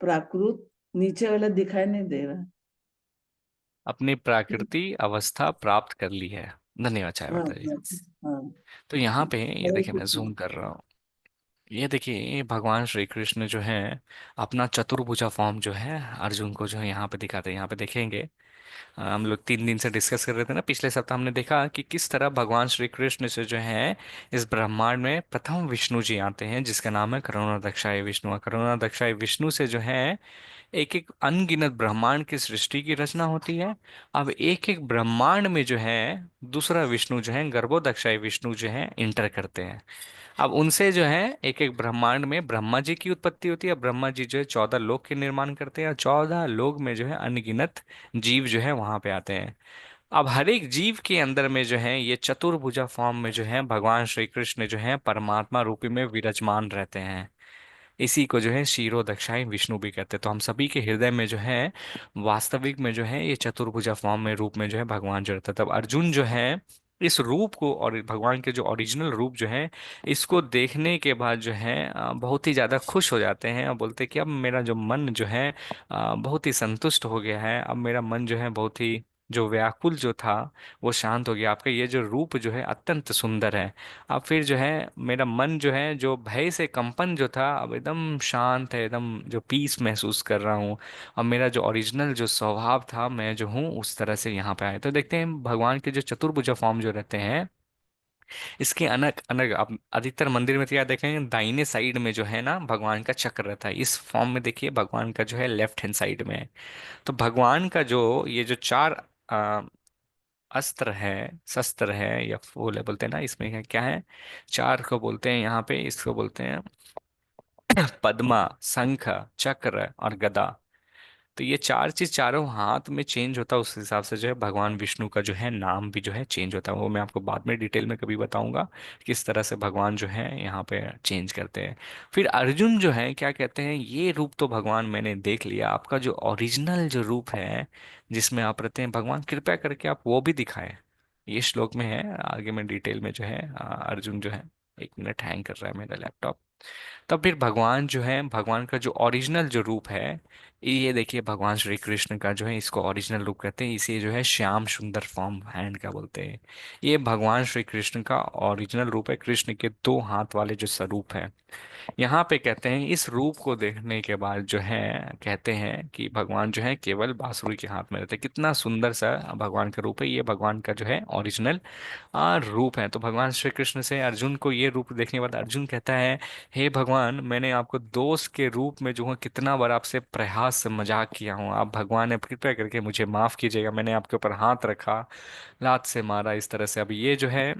प्राकृत, नीचे वाला दिखाई नहीं दे रहा। अपनी प्राकृति अवस्था प्राप्त कर ली है। धन्यवाद चाय हाँ माता जी। हाँ। तो यहाँ पे ये हरे देखिए, मैं कृष्ण। जूम कर रहा हूँ। ये देखिए भगवान श्री कृष्ण जो है अपना चतुर्भुजा फॉर्म जो है अर्जुन को जो है यहाँ पे दिखाते हैं। यहाँ पे देखेंगे, हम लोग 3 दिन से डिस्कस कर रहे थे ना, पिछले सप्ताह हमने देखा कि किस तरह भगवान श्री कृष्ण से जो है इस ब्रह्मांड में प्रथम विष्णु जी आते हैं, जिसका नाम है करुणादक्षाय विष्णु। और करुणादक्षाय विष्णु से जो है एक एक अनगिनत ब्रह्मांड की सृष्टि की रचना होती है। अब एक एक ब्रह्मांड में जो है दूसरा विष्णु जो है गर्भोदक्षाय विष्णु जो है इंटर करते हैं। अब उनसे जो है एक एक ब्रह्मांड में ब्रह्मा जी की उत्पत्ति होती है। ब्रह्मा जी जो है 14 लोक के निर्माण करते हैं, और 14 लोक में जो है अनगिनत जीव जो है वहां पे आते हैं। अब हर एक जीव के अंदर में जो है ये चतुर्भुजा फॉर्म में जो है भगवान श्री कृष्ण जो है परमात्मा रूपी में विराजमान रहते हैं। इसी को जो है शीरो दक्षाई विष्णु भी कहते हैं। तो हम सभी के हृदय में जो है वास्तविक में जो है ये चतुर्भुजा फॉर्म में रूप में जो है भगवान जो रहता है। तब अर्जुन जो है इस रूप को और भगवान के जो ओरिजिनल रूप जो है इसको देखने के बाद जो है बहुत ही ज़्यादा खुश हो जाते हैं और बोलते हैं कि अब मेरा जो मन जो है बहुत ही संतुष्ट हो गया है। अब मेरा मन जो है बहुत ही जो व्याकुल जो था वो शांत हो गया। आपका ये जो रूप जो है अत्यंत सुंदर है। अब फिर जो है मेरा मन जो है जो भय से कंपन जो था अब एकदम शांत है, एकदम जो पीस महसूस कर रहा हूँ। अब मेरा जो ओरिजिनल जो स्वभाव था मैं जो हूँ उस तरह से यहाँ पे आया। तो देखते हैं भगवान के जो चतुर्भुजा फॉर्म जो रहते हैं इसके अनक अनक आप अधिकतर मंदिर में तो क्या देखेंगे, दाहिने साइड में जो है ना भगवान का चक्र रहता है। इस फॉर्म में देखिए भगवान का जो है लेफ्ट हैंड साइड में है। तो भगवान का जो ये जो चार अस्त्र है, शस्त्र है या फूल है बोलते हैं ना, इसमें क्या है, चार को बोलते हैं यहाँ पे, इसको बोलते हैं पद्मा, शंख, चक्र और गदा। तो ये चार चीज चारों हाथ में चेंज होता है, उस हिसाब से जो है भगवान विष्णु का जो है नाम भी जो है चेंज होता है। वो मैं आपको बाद में डिटेल में कभी बताऊंगा किस तरह से भगवान जो है यहाँ पे चेंज करते हैं। फिर अर्जुन जो है क्या कहते हैं, ये रूप तो भगवान मैंने देख लिया, आपका जो ओरिजिनल जो रूप है जिसमें आप रहते हैं भगवान कृपया करके आप वो भी दिखाएं। ये श्लोक में है, आगे में डिटेल में जो है अर्जुन जो है, 1 मिनट हैंग कर रहा है मेरा लैपटॉप। तब फिर भगवान जो है, भगवान का जो ओरिजिनल जो रूप है, ये देखिए भगवान श्री कृष्ण का जो है इसको ओरिजिनल रूप कहते हैं। इसे जो है श्याम सुंदर फॉर्म हैंड का बोलते हैं। ये भगवान श्री कृष्ण का ओरिजिनल रूप है, कृष्ण के 2 हाथ वाले जो स्वरूप है। यहाँ पे कहते हैं इस रूप को देखने के बाद जो है कहते हैं कि भगवान जो है केवल बांसुरी के हाथ में रहते हैं। कितना सुंदर सा भगवान का रूप है, ये भगवान का जो है ओरिजिनल रूप है। तो भगवान श्री कृष्ण से अर्जुन को ये रूप देखने के बाद अर्जुन कहता है, हे भगवान, मैंने आपको दोस्त के रूप में जो है कितना बार आपसे प्रयास से मजाक किया हूँ, आप भगवान ने कृपया करके मुझे माफ कीजिएगा। मैंने आपके ऊपर हाथ रखा, लात से मारा, इस तरह से। अब ये जो है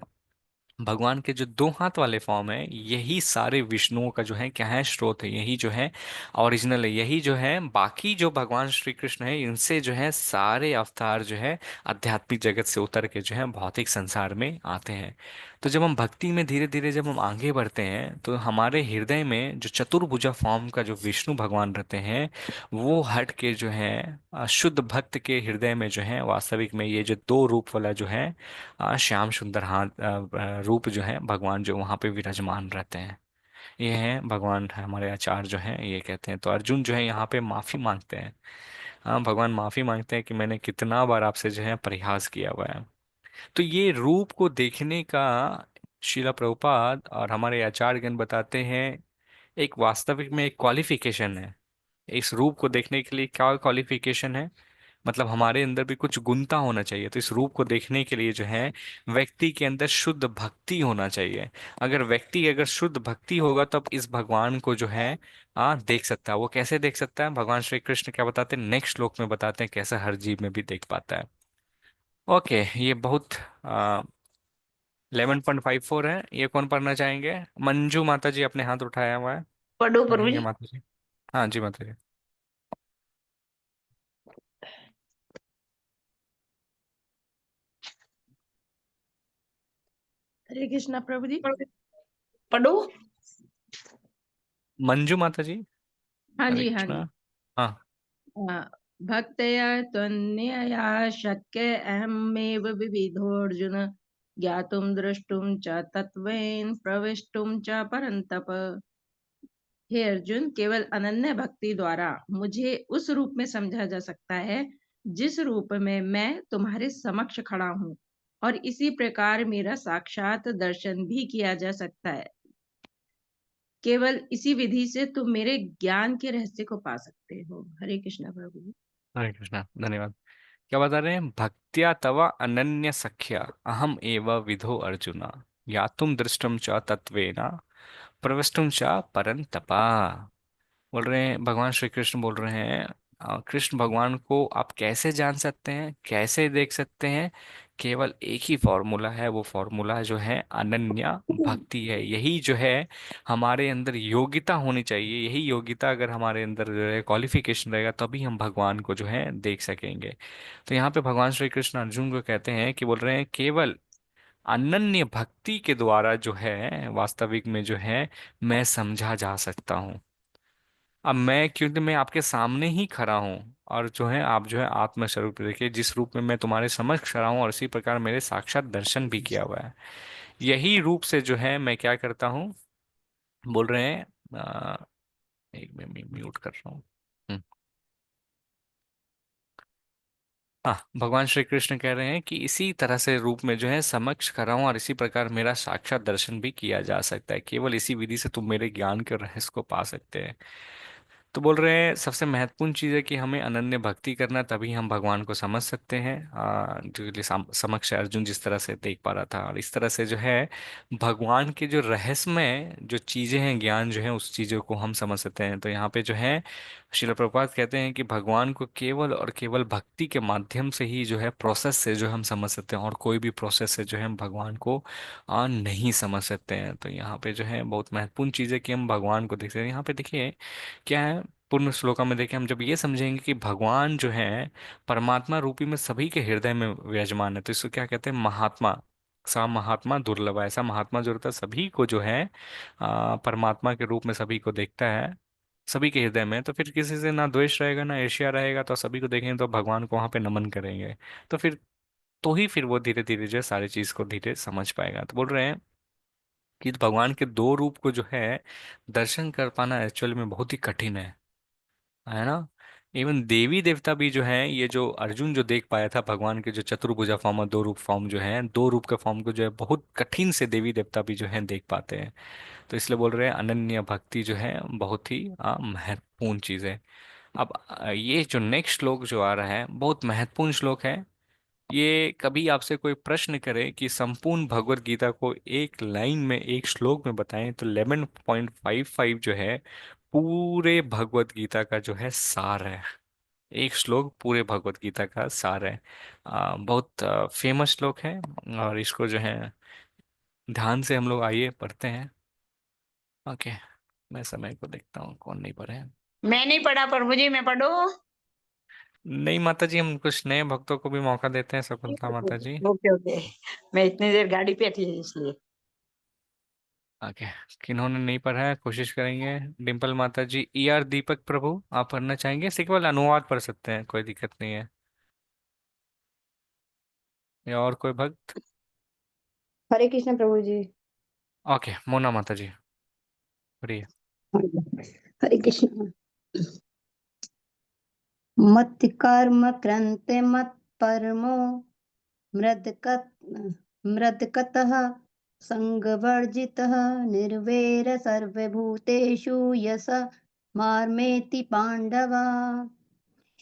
भगवान के जो 2 हाथ वाले फॉर्म है, यही सारे विष्णुओं का जो है क्या है, स्रोत है। यही जो है ओरिजिनल है। यही जो है बाकी जो भगवान श्री कृष्ण है इनसे जो है सारे अवतार जो है आध्यात्मिक जगत से उतर के जो है भौतिक संसार में आते हैं। तो जब हम भक्ति में धीरे धीरे जब हम आगे बढ़ते हैं तो हमारे हृदय में जो चतुर्भुजा फॉर्म का जो विष्णु भगवान रहते हैं वो हट के जो है शुद्ध भक्त के हृदय में जो है वास्तविक में ये जो 2 रूप वाला जो है श्याम सुंदर हाथ रूप जो है भगवान जो वहाँ पे विराजमान रहते हैं। ये है भगवान है हमारे आचार्य जो है ये कहते हैं। तो अर्जुन जो है यहाँ पे माफी मांगते हैं। हाँ, भगवान माफी मांगते हैं कि मैंने कितना बार आपसे जो है प्रयास किया हुआ है। तो ये रूप को देखने का शिला प्रभुपाद और हमारे आचार्यगण बताते हैं एक वास्तविक में एक क्वालिफिकेशन है। इस रूप को देखने के लिए क्या क्वालिफिकेशन है, मतलब हमारे अंदर भी कुछ गुणता होना चाहिए। तो इस रूप को देखने के लिए जो है व्यक्ति के अंदर शुद्ध भक्ति होना चाहिए। अगर शुद्ध भक्ति होगा तब इस भगवान को जो है देख सकता है। वो कैसे देख सकता है, भगवान श्री कृष्ण क्या बताते हैं नेक्स्ट श्लोक में, बताते हैं कैसे हर जीव में भी देख पाता है। ओके, ये बहुत 11.54 है। ये कौन पढ़ना चाहेंगे? मंजू माता जी अपने हाथ उठाया हुआ है, पढ़ो प्रभु पढ़ेंगे जी। माता जी? हाँ जी माता जी। हरे कृष्णा प्रभु जी। पढ़ो। मंजू माता जी। हाँ हरे जी, हाँ कृष्णा। जी। हाँ। भक्तया त्वन्यया शक्य अहमेव विविधोऽर्जुन ज्ञातुं द्रष्टुं च तत्त्वेन प्रवेष्टुं च परन्तप। हे अर्जुन, केवल अनन्य भक्ति द्वारा मुझे उस रूप में समझा जा सकता है जिस रूप में मैं तुम्हारे समक्ष खड़ा हूँ, और इसी प्रकार मेरा साक्षात दर्शन भी किया जा सकता है। केवल इसी विधि से तुम मेरे ज्ञान के रहस्य को पा सकते हो। हरे कृष्णा प्रभु जी। हरे कृष्णा, धन्यवाद। क्या बता रहे हैं? भक्त्या तव अनन्य सख्या अहम एव विधो अर्जुना यातुम दृष्टुम च तत्वेना प्रविष्टुम च परन्तपा। बोल रहे हैं, भगवान श्री कृष्ण बोल रहे हैं, कृष्ण भगवान को आप कैसे जान सकते हैं, कैसे देख सकते हैं? केवल एक ही फॉर्मूला है, वो फॉर्मूला जो है अनन्य भक्ति है। यही जो है हमारे अंदर योग्यता होनी चाहिए। यही योग्यता अगर हमारे अंदर जो है क्वालिफिकेशन रहेगा, तभी हम भगवान को जो है देख सकेंगे। तो यहाँ पे भगवान श्री कृष्ण अर्जुन को कहते हैं कि बोल रहे हैं केवल अनन्य भक्ति के द्वारा जो है वास्तविक में जो है मैं समझा जा सकता हूँ। अब मैं, क्योंकि मैं आपके सामने ही खड़ा हूँ, और जो है आप जो है आत्म स्वरूप देखिए, जिस रूप में मैं तुम्हारे समक्ष खड़ा हूँ और इसी प्रकार मेरे साक्षात दर्शन भी किया हुआ है। यही रूप से जो है मैं क्या करता हूँ, बोल रहे हैं, एक मैं म्यूट कर रहा हूँ। हम्म। हाँ, भगवान श्री कृष्ण कह रहे हैं कि इसी तरह से रूप में जो है समक्ष खड़ा हूं और इसी प्रकार मेरा साक्षात दर्शन भी किया जा सकता है। केवल इसी विधि से तुम मेरे ज्ञान के रहस्य को पा सकते हैं। तो बोल रहे हैं सबसे महत्वपूर्ण चीज़ है कि हमें अनन्य भक्ति करना, तभी हम भगवान को समझ सकते हैं। जो लिए समक्ष अर्जुन जिस तरह से देख पा रहा था, और इस तरह से जो है भगवान के जो रहस्यमय जो चीज़ें हैं, ज्ञान जो है उस चीज़ों को हम समझ सकते हैं। तो यहाँ पे जो है श्रील प्रभुपाद कहते हैं कि भगवान को केवल और केवल भक्ति के माध्यम से ही जो है प्रोसेस से जो हम समझ सकते हैं, और कोई भी प्रोसेस से जो है हम भगवान को नहीं समझ सकते हैं। तो यहाँ पे जो है बहुत महत्वपूर्ण चीज़ है कि हम भगवान को देख सकते हैं। यहाँ पे देखिए क्या है, पूर्ण श्लोका में देखें, हम जब ये समझेंगे कि भगवान जो है परमात्मा रूपी में सभी के हृदय में विराजमान है, तो इसको क्या कहते हैं? महात्मा। सा महात्मा दुर्लभ है। ऐसा महात्मा जो रहता है सभी को जो है परमात्मा के रूप में सभी को देखता है, सभी के हृदय में। तो फिर किसी से ना द्वेष रहेगा ना ईर्ष्या रहेगा, तो सभी को देखेंगे तो भगवान को वहां पे नमन करेंगे। तो फिर तो ही फिर वो धीरे धीरे जो है सारी चीज को धीरे समझ पाएगा। तो बोल रहे हैं कि भगवान के दो रूप को जो है दर्शन कर पाना एक्चुअल में बहुत ही कठिन है ना। इवन देवी देवता भी जो है, ये जो अर्जुन जो देख पाया था भगवान के जो चतुर्भुजा फॉर्म और दो रूप फॉर्म जो है, दो रूप के फॉर्म को जो है बहुत कठिन से देवी देवता भी जो है देख पाते हैं। तो इसलिए बोल रहे हैं अनन्य भक्ति जो है बहुत ही महत्वपूर्ण चीज है। अब ये जो नेक्स्ट श्लोक जो आ रहा है बहुत महत्वपूर्ण श्लोक है। ये कभी आपसे कोई प्रश्न करे कि संपूर्ण भगवत गीता को एक लाइन में एक श्लोक में बताएं, तो 11.55 जो है पूरे भगवत गीता का जो है सार है। एक श्लोक पूरे भगवत गीता का सार है। बहुत फेमस श्लोक है, और इसको जो है ध्यान से हम लोग आइए पढ़ते हैं। ओके, मैं समय को देखता हूँ कौन नहीं पढ़े हैं। मैं नहीं पढ़ा प्रभु जी, मैं पढ़ू? नहीं माता जी, हम कुछ नए भक्तों को भी मौका देते हैं, सफलता माता जी। ओके ओके, मैं इतनी देर गाड़ी पे थी इसलिए। ओके, किन्होंने नहीं पढ़ा है कोशिश करेंगे। डिम्पल माता जी, ई आर दीपक प्रभु, आप पढ़ना चाहेंगे? केवल अनुवाद पढ़ सकते हैं, कोई दिक्कत नहीं है। या और कोई भक्त? हरे कृष्ण प्रभु जी। ओके, मोना माता जी पढ़िए। हरे कृष्ण। मत कर्म कृंते मत परमो मृदकत मृदकतः संगवर्जितः निर्वैर सर्वभूतेषु यस मार्मेति पांडवा।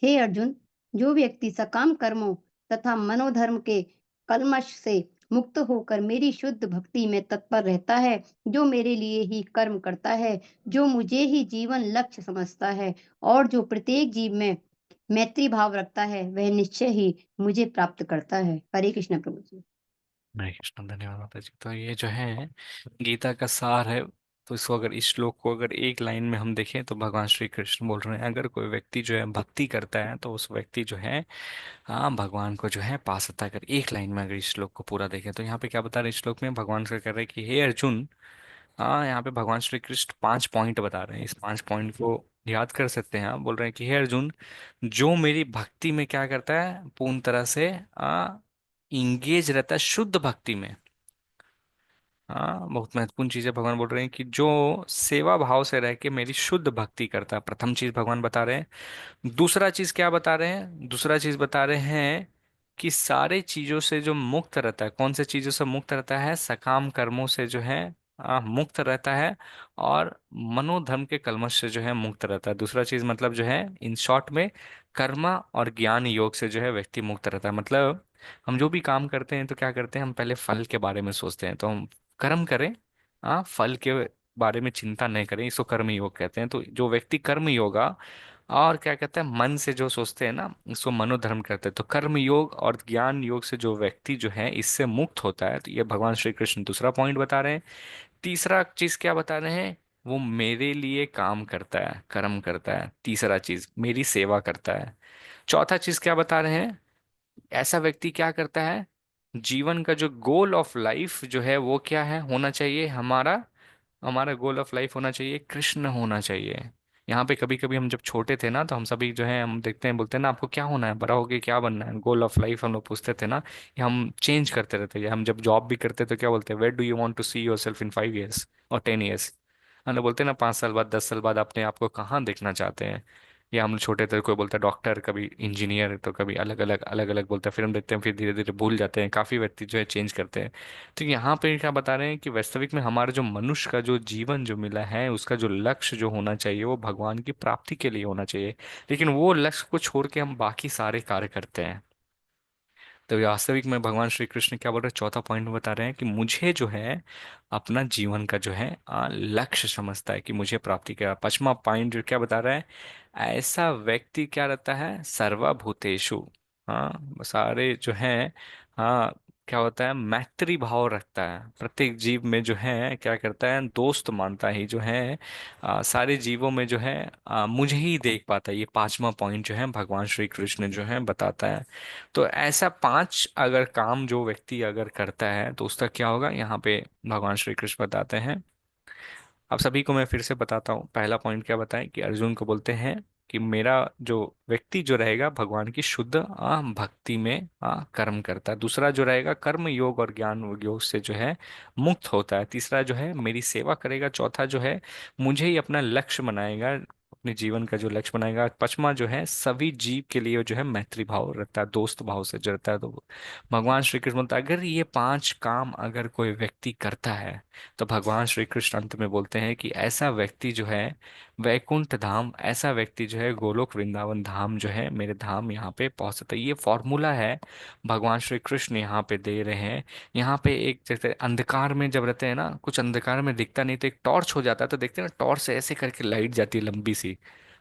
हे अर्जुन, जो व्यक्ति सकाम कर्मों तथा मनोधर्म के कल्मश से मुक्त होकर मेरी शुद्ध भक्ति में तत्पर रहता है, जो मेरे लिए ही कर्म करता है, जो मुझे ही जीवन लक्ष्य समझता है, और जो प्रत्येक जीव में मैत्री भाव रखता है, वह निश्चय ही मुझे प्राप्त करता है। हरे कृष्ण प्रभु जी। हरे कृष्ण, धन्यवाद माता जी। तो ये जो है गीता का सार है। तो इसको अगर इस श्लोक को अगर एक लाइन में हम देखें, तो भगवान श्री कृष्ण बोल रहे हैं अगर कोई व्यक्ति जो है भक्ति करता है, तो उस व्यक्ति जो है भगवान को जो है पा सकता है। अगर एक लाइन में अगर इस श्लोक को पूरा देखें, तो यहाँ पे क्या बता रहे हैं इस श्लोक में? भगवान से कह रहे हैं कि हे अर्जुन, हाँ, यहाँ पे भगवान श्री कृष्ण 5 पॉइंट बता रहे हैं। इस 5 पॉइंट को याद कर सकते हैं आप। बोल रहे हैं कि हे अर्जुन, जो मेरी भक्ति में क्या करता है, पूर्ण तरह से इंगेज रहता है, शुद्ध भक्ति में। हाँ, बहुत महत्वपूर्ण चीज है। भगवान बोल रहे हैं कि जो सेवा भाव से रह के मेरी शुद्ध भक्ति करता है, प्रथम चीज भगवान बता रहे हैं। दूसरा चीज क्या बता रहे हैं? दूसरा चीज बता रहे हैं कि सारे चीजों से जो मुक्त रहता है, कौन से चीजों से मुक्त रहता है? सकाम कर्मों से जो है मुक्त रहता है, और मनोधर्म के कलमश से जो है मुक्त रहता है। दूसरा चीज मतलब जो है, इन शॉर्ट में, कर्म और ज्ञान योग से जो है व्यक्ति मुक्त रहता है। मतलब हम जो भी काम करते हैं तो क्या करते हैं, हम पहले फल के बारे में सोचते हैं, तो हम कर्म करें, फल के बारे में चिंता नहीं करें, इसको कर्म योग कहते हैं। तो जो व्यक्ति कर्म योगा और क्या कहते हैं, मन से जो सोचते हैं ना, इसको मनोधर्म कहते हैं। तो कर्म योग और ज्ञान योग से जो व्यक्ति जो है इससे मुक्त होता है। तो ये भगवान श्री कृष्ण दूसरा पॉइंट बता रहे हैं। तीसरा चीज क्या बता रहे हैं? वो मेरे लिए काम करता है, कर्म करता है। तीसरा चीज मेरी सेवा करता है। चौथा चीज क्या बता रहे हैं? ऐसा व्यक्ति क्या करता है, जीवन का जो गोल ऑफ लाइफ जो है वो क्या है, होना चाहिए हमारा। हमारा गोल ऑफ लाइफ होना चाहिए कृष्ण होना चाहिए। यहाँ पे कभी कभी हम जब छोटे थे ना, तो हम सभी जो है, हम देखते हैं, बोलते हैं ना, आपको क्या होना है, बड़ा होके क्या बनना है, गोल ऑफ लाइफ हम लोग पूछते थे ना। ये हम चेंज करते रहते हैं। हम जब जॉब भी करते तो क्या बोलते हैं, where do you want to see yourself in 5 years और 10 years? हम लोग बोलते हैं ना, 5 साल बाद, 10 साल बाद अपने आप को कहाँ देखना चाहते हैं। या हम लोग छोटे थे, कोई बोलता है डॉक्टर, कभी इंजीनियर, तो कभी अलग अलग बोलते हैं। फिर हम देखते हैं, फिर धीरे धीरे भूल जाते हैं। काफी व्यक्ति जो है चेंज करते हैं। तो यहाँ पे क्या बता रहे हैं कि वास्तविक में हमारा जो मनुष्य का जो जीवन जो मिला है, उसका जो लक्ष्य जो होना चाहिए वो भगवान की प्राप्ति के लिए होना चाहिए। लेकिन वो लक्ष्य को छोड़ के हम बाकी सारे कार्य करते हैं। तो वास्तविक में भगवान श्री कृष्ण क्या बोल रहे हैं, चौथा पॉइंट में बता रहे हैं कि मुझे जो है अपना जीवन का जो है लक्ष्य समझता है कि मुझे प्राप्ति क्या। पांचवा पॉइंट जो क्या बता रहा है, ऐसा व्यक्ति क्या रहता है, सर्वभूतेषु, सारे जो है, हाँ, क्या होता है, मैत्री भाव रखता है। प्रत्येक जीव में जो है क्या करता है, दोस्त मानता ही जो है, सारे जीवों में जो है मुझे ही देख पाता है। ये पांचवा पॉइंट जो है भगवान श्री कृष्ण जो है बताता है। तो ऐसा 5 अगर काम जो व्यक्ति अगर करता है तो उसका क्या होगा, यहाँ पे भगवान श्री कृष्ण बताते हैं। अब सभी को मैं फिर से बताता हूँ। पहला पॉइंट क्या बताएं कि अर्जुन को बोलते हैं कि मेरा जो व्यक्ति जो रहेगा भगवान की शुद्ध भक्ति में कर्म करता है। दूसरा जो रहेगा, कर्म योग और ज्ञान योग से जो है मुक्त होता है। तीसरा जो है मेरी सेवा करेगा। चौथा जो है मुझे ही अपना लक्ष्य बनाएगा, अपने जीवन का जो लक्ष्य बनाएगा। पांचवा जो है सभी जीव के लिए जो है मैत्री भाव रखता है, दोस्त भाव से जुड़ता है। तो भगवान श्री कृष्ण बोलता है, अगर ये 5 काम अगर कोई व्यक्ति करता है, तो भगवान श्री कृष्ण अंत में बोलते हैं कि ऐसा व्यक्ति जो है वैकुंठ धाम, ऐसा व्यक्ति जो है गोलोक वृंदावन धाम जो है, मेरे धाम यहाँ पे पहुंच सकता है। ये फॉर्मूला है भगवान श्री कृष्ण यहाँ पे दे रहे हैं। यहाँ पे एक जैसे अंधकार में जब रहते हैं ना, कुछ अंधकार में दिखता नहीं, तो एक टॉर्च हो जाता है, तो देखते हैं ना, टॉर्च से ऐसे करके लाइट जाती है लंबी सी।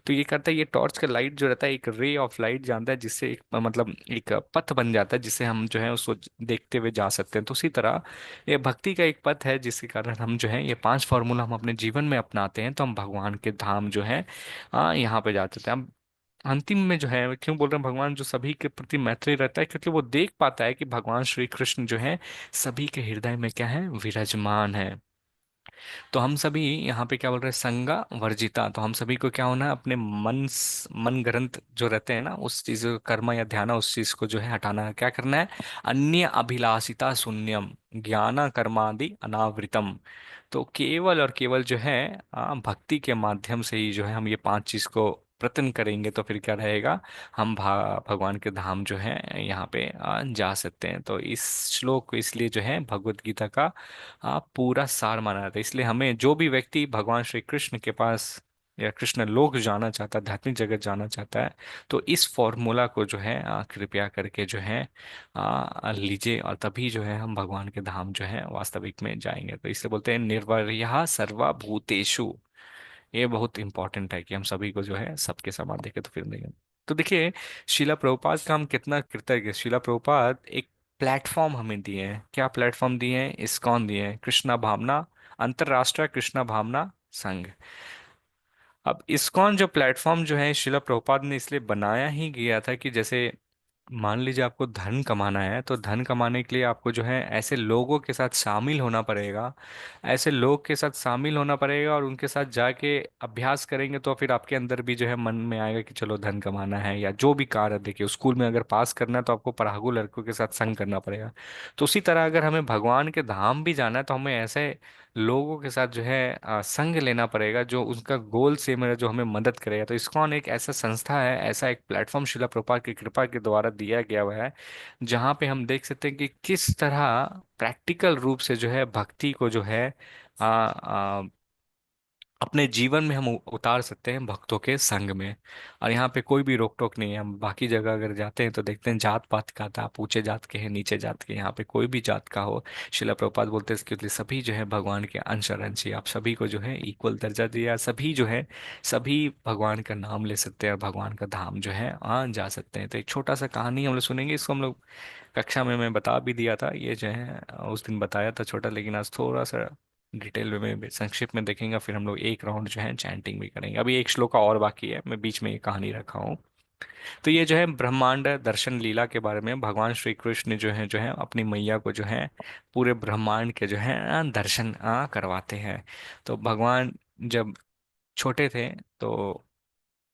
तो ये करता है, ये टॉर्च का लाइट जो रहता है, एक रे ऑफ लाइट जानता है, जिससे एक मतलब एक पथ बन जाता है, जिससे हम जो है उसको देखते हुए जा सकते हैं। तो उसी तरह ये भक्ति का एक पथ है, जिसके कारण हम जो है ये 5 फॉर्मूला हम अपने जीवन में अपनाते हैं, तो हम भगवान के धाम जो है यहाँ पे जाते हैं। हम अंतिम में जो है, क्यों बोल रहे हैं भगवान जो सभी के प्रति मैत्री रहता है, क्योंकि वो देख पाता है कि भगवान श्री कृष्ण जो है सभी के हृदय में क्या है, विराजमान है। तो हम सभी यहाँ पे क्या बोल रहे हैं, संगा वर्जिता। तो हम सभी को क्या होना है, अपने मन ग्रंथ जो रहते हैं ना, उस चीज को, कर्म या ध्यान, उस चीज को जो है हटाना है। क्या करना है, अन्य अभिलाषिता शून्यम, ज्ञान कर्मादि अनावृतम। तो केवल और केवल जो है भक्ति के माध्यम से ही जो है हम ये 5 चीज को प्रतन करेंगे, तो फिर क्या रहेगा, हम भगवान के धाम जो है यहाँ पे जा सकते हैं। तो इस श्लोक को इसलिए जो है भगवत गीता का पूरा सार माना जाता है। इसलिए हमें जो भी व्यक्ति भगवान श्री कृष्ण के पास या कृष्ण लोक जाना चाहता है, आध्यात्मिक जगत जाना चाहता है, तो इस फॉर्मूला को जो है कृपया करके जो है लीजिए, और तभी जो है हम भगवान के धाम जो है वास्तविक में जाएंगे। तो इससे बोलते हैं निर्वैरः सर्वभूतेषु। ये बहुत इंपॉर्टेंट है कि हम सभी को जो है सबके समान देखें, तो फिर देंगे। तो देखिए, शिला प्रभुपाद का हम कितना कृतज्ञ। शिला प्रभुपाद एक प्लेटफॉर्म हमें दिए हैं। क्या प्लेटफॉर्म दिए हैं? इस्कॉन दिए हैं, कृष्णा भावना, अंतरराष्ट्रीय कृष्णा भावना संघ। अब इस्कॉन जो प्लेटफॉर्म जो है शिला प्रभुपाद ने इसलिए बनाया ही गया था कि जैसे मान लीजिए आपको धन कमाना है, तो धन कमाने के लिए आपको जो है ऐसे लोगों के साथ शामिल होना पड़ेगा, ऐसे लोग के साथ शामिल होना पड़ेगा और उनके साथ जाके अभ्यास करेंगे, तो फिर आपके अंदर भी जो है मन में आएगा कि चलो धन कमाना है, या जो भी कार्य, देखिए स्कूल में अगर पास करना है तो आपको पढ़ाकू लड़कों के साथ संग करना पड़ेगा। तो उसी तरह अगर हमें भगवान के धाम भी जाना है तो हमें ऐसे लोगों के साथ जो है संग लेना पड़ेगा जो उनका गोल सेम है, जो हमें मदद करेगा। तो इस्कॉन एक ऐसा संस्था है, ऐसा एक प्लेटफॉर्म शिला प्रभुपाद की कृपा के द्वारा दिया गया हुआ है, जहाँ पे हम देख सकते हैं कि किस तरह प्रैक्टिकल रूप से जो है भक्ति को जो है अपने जीवन में हम उतार सकते हैं भक्तों के संग में। और यहाँ पे कोई भी रोक टोक नहीं है। हम बाकी जगह अगर जाते हैं तो देखते हैं जात पात का था, आप ऊंचे जात के हैं नीचे जात के, यहाँ पे कोई भी जात का हो, शिला प्रभुपाद बोलते हैं इसके लिए सभी जो है भगवान के अंश और अंशी, आप सभी को जो है इक्वल दर्जा दिया, सभी जो है सभी भगवान का नाम ले सकते हैं और भगवान का धाम जो है जा सकते हैं। तो एक छोटा सा कहानी हम लोग सुनेंगे, इसको हम लोग कक्षा में मैं बता भी दिया था, ये जो है उस दिन बताया था छोटा, लेकिन आज थोड़ा सा डिटेल में संक्षिप्त में देखेंगे। फिर हम लोग एक राउंड जो है चैंटिंग भी करेंगे। अभी एक श्लोक और बाकी है, मैं बीच में ये कहानी रखा हूँ। तो ये जो है ब्रह्मांड दर्शन लीला के बारे में भगवान श्री कृष्ण जो है अपनी मैया को जो है पूरे ब्रह्मांड के जो है दर्शन करवाते हैं। तो भगवान जब छोटे थे तो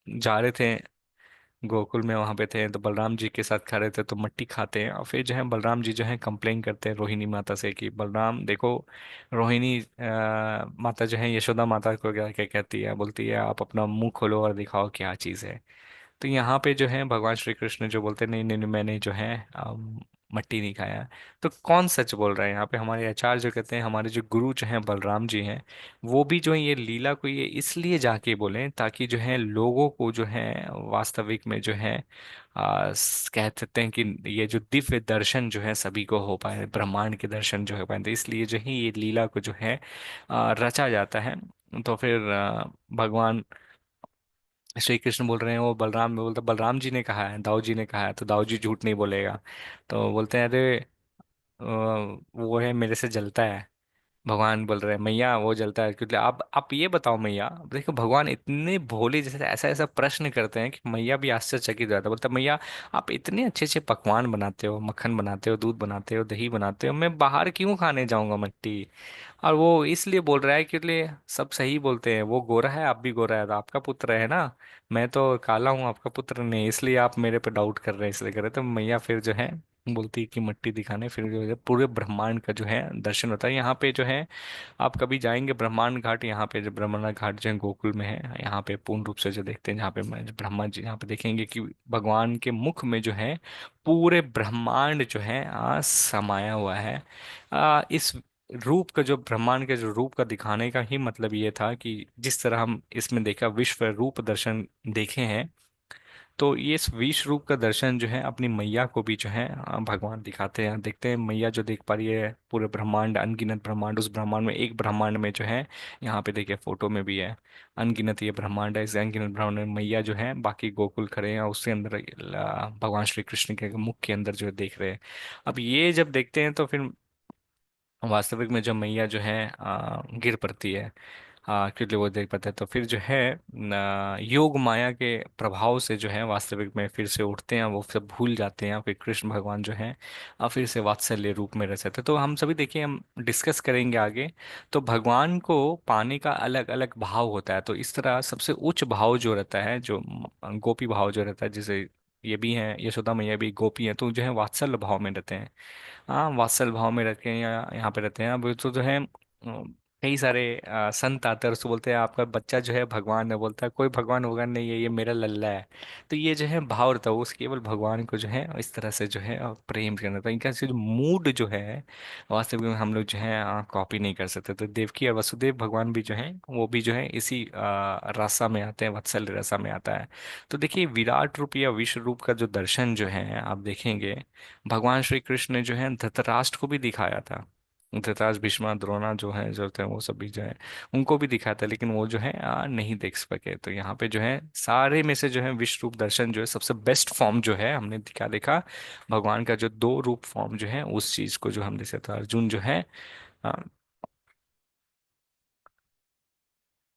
जा रहे थे गोकुल में, वहां पे थे तो बलराम जी के साथ खड़े थे, तो मट्टी खाते हैं और फिर जो है बलराम जी जो है कंप्लेन करते हैं रोहिणी माता से कि बलराम देखो, रोहिणी माता जो है यशोदा माता को क्या क्या कहती है, बोलती है आप अपना मुंह खोलो और दिखाओ क्या चीज़ है। तो यहाँ पे जो है भगवान श्री कृष्ण जो बोलते हैं नहीं नहीं नहीं, मैंने जो है मट्टी नहीं खाया। तो कौन सच बोल रहा है यहाँ पे? हमारे आचार्य जो कहते हैं, हमारे जो गुरु जो हैं बलराम जी हैं, वो भी जो है ये लीला को ये इसलिए जाके बोले ताकि जो है लोगों को जो है वास्तविक में जो है कह सकते हैं कि ये जो दिव्य दर्शन जो है सभी को हो पाए, ब्रह्मांड के दर्शन जो हो पाए, तो इसलिए जो है ये लीला को जो है रचा जाता है। तो फिर भगवान श्री कृष्ण बोल रहे हैं, वो बलराम में बोलते बलराम जी ने कहा है, दाऊ जी ने कहा है, तो दाऊ जी झूठ नहीं बोलेगा। तो बोलते हैं अरे वो है मेरे से जलता है। भगवान बोल रहे हैं मैया वो जलता है क्योंकि आप ये बताओ मैया, देखो भगवान इतने भोले, जैसे ऐसा ऐसा प्रश्न करते हैं कि मैया भी आश्चर्यचकित हो जाता है। बोलता है मैया आप इतने अच्छे अच्छे पकवान बनाते हो, मक्खन बनाते हो, दूध बनाते हो, दही बनाते हो, मैं बाहर क्यों खाने जाऊंगा मट्टी? और वो इसलिए बोल रहा है क्योंकि सब सही बोलते हैं, वो गोरा है आप भी गोरा है, तो आपका पुत्र है ना, मैं तो काला हूँ आपका पुत्र नहीं, इसलिए आप मेरे पे डाउट कर रहे हैं, इसलिए कर रहे हैं। तो मैया फिर जो है बोलती है कि मट्टी दिखाने, फिर जो है पूरे ब्रह्मांड का जो है दर्शन होता है। यहाँ पे जो है आप कभी जाएंगे ब्रह्मांड घाट, यहाँ पे जो ब्रह्मांड घाट जो है गोकुल में है, यहाँ पे पूर्ण रूप से जो देखते हैं, जहाँ पे ब्रह्मा जी, यहाँ पे देखेंगे कि भगवान के मुख में जो है पूरे ब्रह्मांड जो है समाया हुआ है। इस रूप का जो ब्रह्मांड के जो रूप का दिखाने का ही मतलब ये था कि जिस तरह हम इसमें देखा विश्व रूप दर्शन देखे हैं, तो ये इस विश्व रूप का दर्शन जो है अपनी मैया को भी जो है भगवान दिखाते हैं। देखते हैं मैया जो देख पा रही है पूरे ब्रह्मांड, अनगिनत ब्रह्मांड, उस ब्रह्मांड में एक ब्रह्मांड में जो है, यहाँ पे देखिए फोटो में भी है, अनगिनत ये ब्रह्मांड है, इस अनगिनत ब्रह्मांड में मैया जो है बाकी गोकुल खड़े हैं, उसके अंदर भगवान श्री कृष्ण के मुख के अंदर जो है देख रहे हैं। अब ये जब देखते हैं तो फिर वास्तविक में जो मैया जो है गिर पड़ती है, क्योंकि वो देख पाते हैं, तो फिर जो है योग माया के प्रभाव से जो है वास्तविक में फिर से उठते हैं, वो सब भूल जाते हैं, फिर कृष्ण भगवान जो है फिर से वात्सल्य रूप में रह जाते हैं। तो हम सभी देखिए, हम डिस्कस करेंगे आगे। तो भगवान को पाने का अलग अलग भाव होता है, तो इस तरह सबसे उच्च भाव जो रहता है, जो गोपी भाव जो रहता है, जैसे ये भी हैं यशोदा मैया भी गोपी हैं, तो जो है वात्सल्य भाव में रहते हैं। हाँ वात्सल भाव में रखे हैं, या यहाँ पे रहते हैं। अब तो जो है कई सारे संत आते हैं और उसको बोलते हैं आपका बच्चा जो है भगवान है, बोलता है कोई भगवान होगा नहीं है, ये मेरा लल्ला है। तो ये जो है भाव रहता है, उस केवल भगवान को जो है इस तरह से जो है प्रेम करना था। इनका जो मूड जो है वास्तविक में हम लोग जो है कॉपी नहीं कर सकते। तो देवकी और वसुदेव भगवान भी जो है वो भी जो है इसी रास्ता में आते हैं, वत्सल रसा में आता है। तो देखिए विराट रूप या विश्व रूप का जो दर्शन जो है आप देखेंगे, भगवान श्री कृष्ण ने जो है धृतराष्ट्र को भी दिखाया था। धृतराष्ट्र, भीष्मा, द्रोणा जो थे वो सभी जो है उनको भी दिखाया था, लेकिन वो जो है नहीं देख सके। तो यहाँ पे जो है सारे में से जो है विश्व रूप दर्शन जो है सबसे बेस्ट फॉर्म जो है हमने क्या देखा, भगवान का जो दो रूप फॉर्म जो है उस चीज को जो हम देख सकते हैं। अर्जुन जो है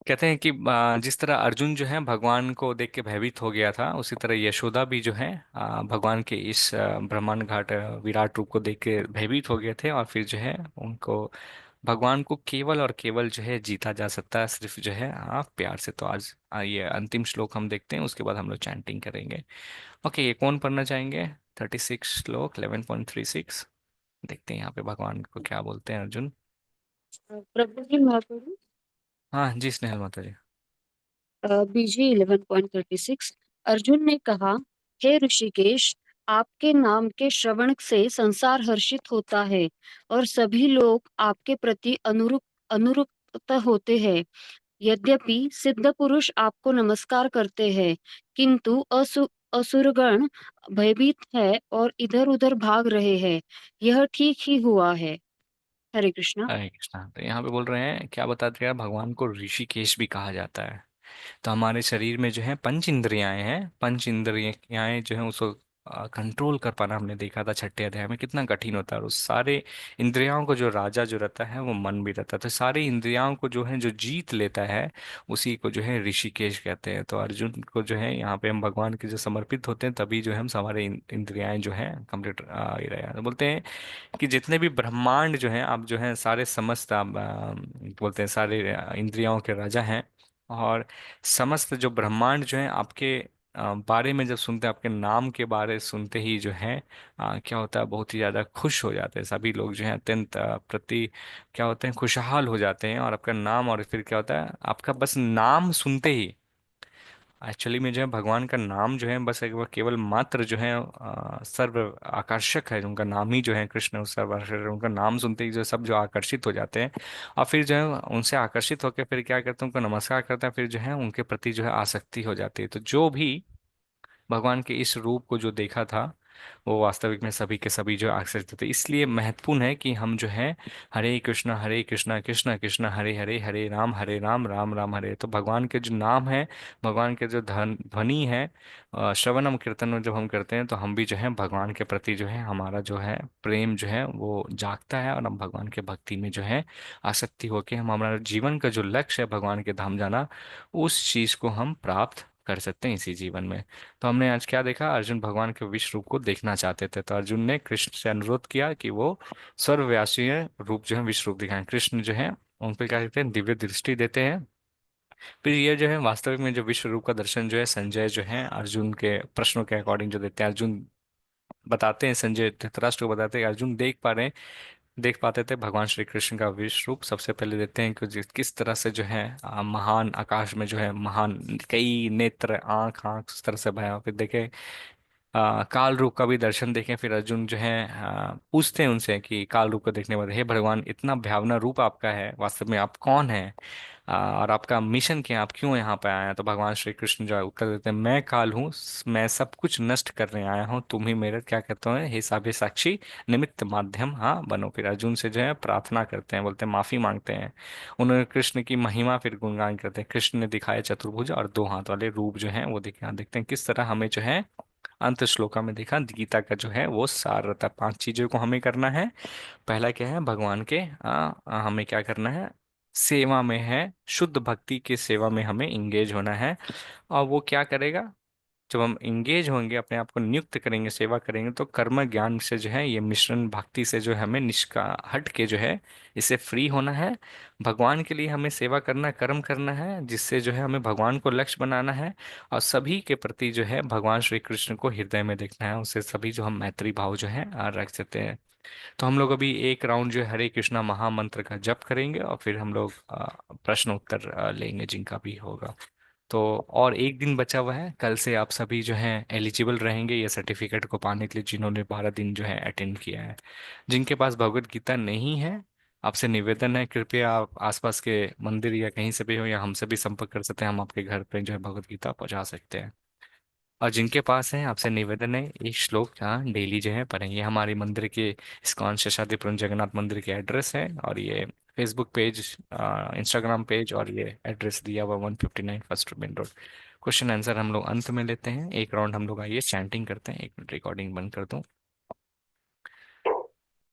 कहते हैं कि जिस तरह अर्जुन जो है भगवान को देख के भयभीत हो गया था, उसी तरह यशोदा भी जो है भगवान के इस ब्रह्मांड घाट विराट रूप को देख के भयभीत हो गए थे। और फिर जो है उनको भगवान को केवल और केवल जो है जीता जा सकता है सिर्फ जो है आप प्यार से। तो आज ये अंतिम श्लोक हम देखते हैं, उसके बाद हम लोग चैंटिंग करेंगे। ओके, ये कौन पढ़ना चाहेंगे? 36 श्लोक 11.36। देखते हैं यहाँ पे भगवान को क्या बोलते हैं अर्जुन। प्रभु जी मैं पढ़ूं? हाँ जी, स्नेहल माता जी। बीजी 11.36। अर्जुन ने कहा, हे ऋषिकेश, आपके नाम के श्रवण से संसार हर्षित होता है और सभी लोग आपके प्रति अनुरुक्त होते हैं। यद्यपि सिद्ध पुरुष आपको नमस्कार करते हैं, किंतु असुरगण भयभीत है और इधर उधर भाग रहे हैं। यह ठीक ही हुआ है। हरे कृष्णा। हरे कृष्णा। तो यहाँ पे बोल रहे हैं, क्या बताते हैं, भगवान को ऋषिकेश भी कहा जाता है। तो हमारे शरीर में जो है पंच इंद्रियाएं हैं, पंच इंद्रियाएं जो है उसको कंट्रोल कर पाना हमने देखा था छठे अध्याय में कितना कठिन होता है। और उस सारे इंद्रियाओं को जो राजा जो रहता है वो मन भी रहता है। तो सारे इंद्रियाओं को जो है जो जीत लेता है उसी को जो है ऋषिकेश कहते हैं। तो अर्जुन को जो है यहाँ पे हम भगवान के जो समर्पित होते हैं तभी जो है हम हमारे इंद्रियाएं जो है कंप्लीट ये रहे हैं। तो बोलते हैं कि जितने भी ब्रह्मांड जो हैं आप जो हैं सारे समस्त आप बोलते हैं सारे इंद्रियों के राजा हैं। और समस्त जो ब्रह्मांड जो है आपके बारे में जब सुनते हैं, आपके नाम के बारे सुनते ही जो है क्या होता है, बहुत ही ज़्यादा खुश हो जाते हैं सभी लोग जो हैं, अत्यंत प्रति क्या होते हैं, खुशहाल हो जाते हैं। और आपका नाम, और फिर क्या होता है, आपका बस नाम सुनते ही एक्चुअली में जो है भगवान का नाम जो है बस एक बार केवल मात्र जो है सर्व आकर्षक है। उनका नाम ही जो है कृष्ण सर्व आकर्षक है। उनका नाम सुनते ही जो सब जो आकर्षित हो जाते हैं और फिर जो है उनसे आकर्षित होकर फिर क्या करते हैं, उनको नमस्कार करते हैं, फिर जो है उनके प्रति जो है आसक्ति हो जाती है। तो जो भी भगवान के इस रूप को जो देखा था वो वास्तविक में सभी के सभी जो आकर्षित थे। इसलिए महत्वपूर्ण है कि हम जो है हरे कृष्णा कृष्णा कृष्णा हरे हरे, हरे राम राम राम हरे। तो भगवान के जो नाम है, भगवान के जो ध्वनि है, श्रवणम कीर्तन जब हम करते हैं तो हम भी जो है भगवान के प्रति जो है हमारा जो है प्रेम जो है वो जागता है। और हम भगवान के भक्ति में जो है आसक्ति होके हम हमारा जीवन का जो लक्ष्य है भगवान के धाम जाना, उस चीज को हम प्राप्त कर सकते हैं इसी जीवन में। तो हमने आज क्या देखा, अर्जुन भगवान के विश्व रूप को देखना चाहते थे। तो अर्जुन ने कृष्ण से अनुरोध किया कि वो सर्वव्यापी रूप जो है विश्व रूप दिखाएं। कृष्ण जो है उन पे क्या कहते हैं, दिव्य दृष्टि देते हैं। फिर ये जो है वास्तविक में जो विश्व रूप का दर्शन जो है संजय जो है अर्जुन के प्रश्नों के अकॉर्डिंग जो देते हैं, अर्जुन बताते हैं, संजय धृतराष्ट्र को बताते हैं कि अर्जुन देख पाते थे भगवान श्री कृष्ण का विश्व रूप। सबसे पहले देते हैं कि किस तरह से जो है महान आकाश में जो है महान कई नेत्र आंख आंख उस तरह से भया। फिर देखे काल रूप का भी दर्शन देखें। फिर अर्जुन जो है पूछते हैं उनसे कि काल रूप को देखने वाले, हे भगवान इतना भयावना रूप आपका है, वास्तव में आप कौन हैं, और आपका मिशन क्या है, आप क्यों यहाँ पे आए हैं? तो भगवान श्री कृष्ण जो है उत्तर देते हैं, मैं काल हूँ, मैं सब कुछ नष्ट करने आया हूँ, तुम ही मेरे क्या कहते हो हे साबे साक्षी निमित्त माध्यम हाँ बनो। फिर अर्जुन से जो है प्रार्थना करते हैं, बोलते हैं माफी मांगते हैं। उन्होंने कृष्ण की महिमा फिर गुणगान करते हैं। कृष्ण ने दिखाया चतुर्भुज और दो हाथ वाले रूप जो है वो दिखा देखते हैं किस तरह हमें जो है अंत श्लोका में देखा गीता का जो है वो सार रहता है। 5 चीजों को हमें करना है। पहला क्या है, भगवान के हमें क्या करना है, सेवा में है, शुद्ध भक्ति के सेवा में हमें इंगेज होना है। और वो क्या करेगा, जब हम इंगेज होंगे अपने आप को नियुक्त करेंगे सेवा करेंगे तो कर्म ज्ञान से जो है ये मिश्रण भक्ति से जो है हमें निष्का हट के जो है इससे फ्री होना है। भगवान के लिए हमें सेवा करना कर्म करना है जिससे जो है हमें भगवान को लक्ष्य बनाना है। और सभी के प्रति जो है भगवान श्री कृष्ण को हृदय में देखना है, उससे सभी जो हम मैत्री भाव जो है रख सकते हैं। तो हम लोग अभी एक राउंड जो है हरे कृष्णा महामंत्र का जप करेंगे और फिर हम लोग प्रश्न उत्तर लेंगे जिनका भी होगा। तो और एक दिन बचा हुआ है, कल से आप सभी जो हैं एलिजिबल रहेंगे ये सर्टिफिकेट को पाने के लिए जिन्होंने 12 दिन जो है अटेंड किया है। जिनके पास भगवत गीता नहीं है, आपसे निवेदन है कृपया आप आसपास के मंदिर या कहीं से भी हो या हमसे भी संपर्क कर सकते हैं, हम आपके घर पे जो है भगवत गीता पहुंचा सकते हैं। और जिनके पास है आपसे निवेदन है एक श्लोक जहाँ डेली जो है पढ़ेंगे। हमारे मंदिर के इस्कॉन शेषाद्रिपुरम जगन्नाथ मंदिर के एड्रेस है, और ये फेसबुक पेज, इंस्टाग्राम पेज, और ये एड्रेस दिया हुआ 159 first main road. Question answer हम लोग अंत में लेते हैं। एक राउंड हम लोग आइए चैंटिंग करते हैं। 1 मिनट रिकॉर्डिंग बंद कर दूं।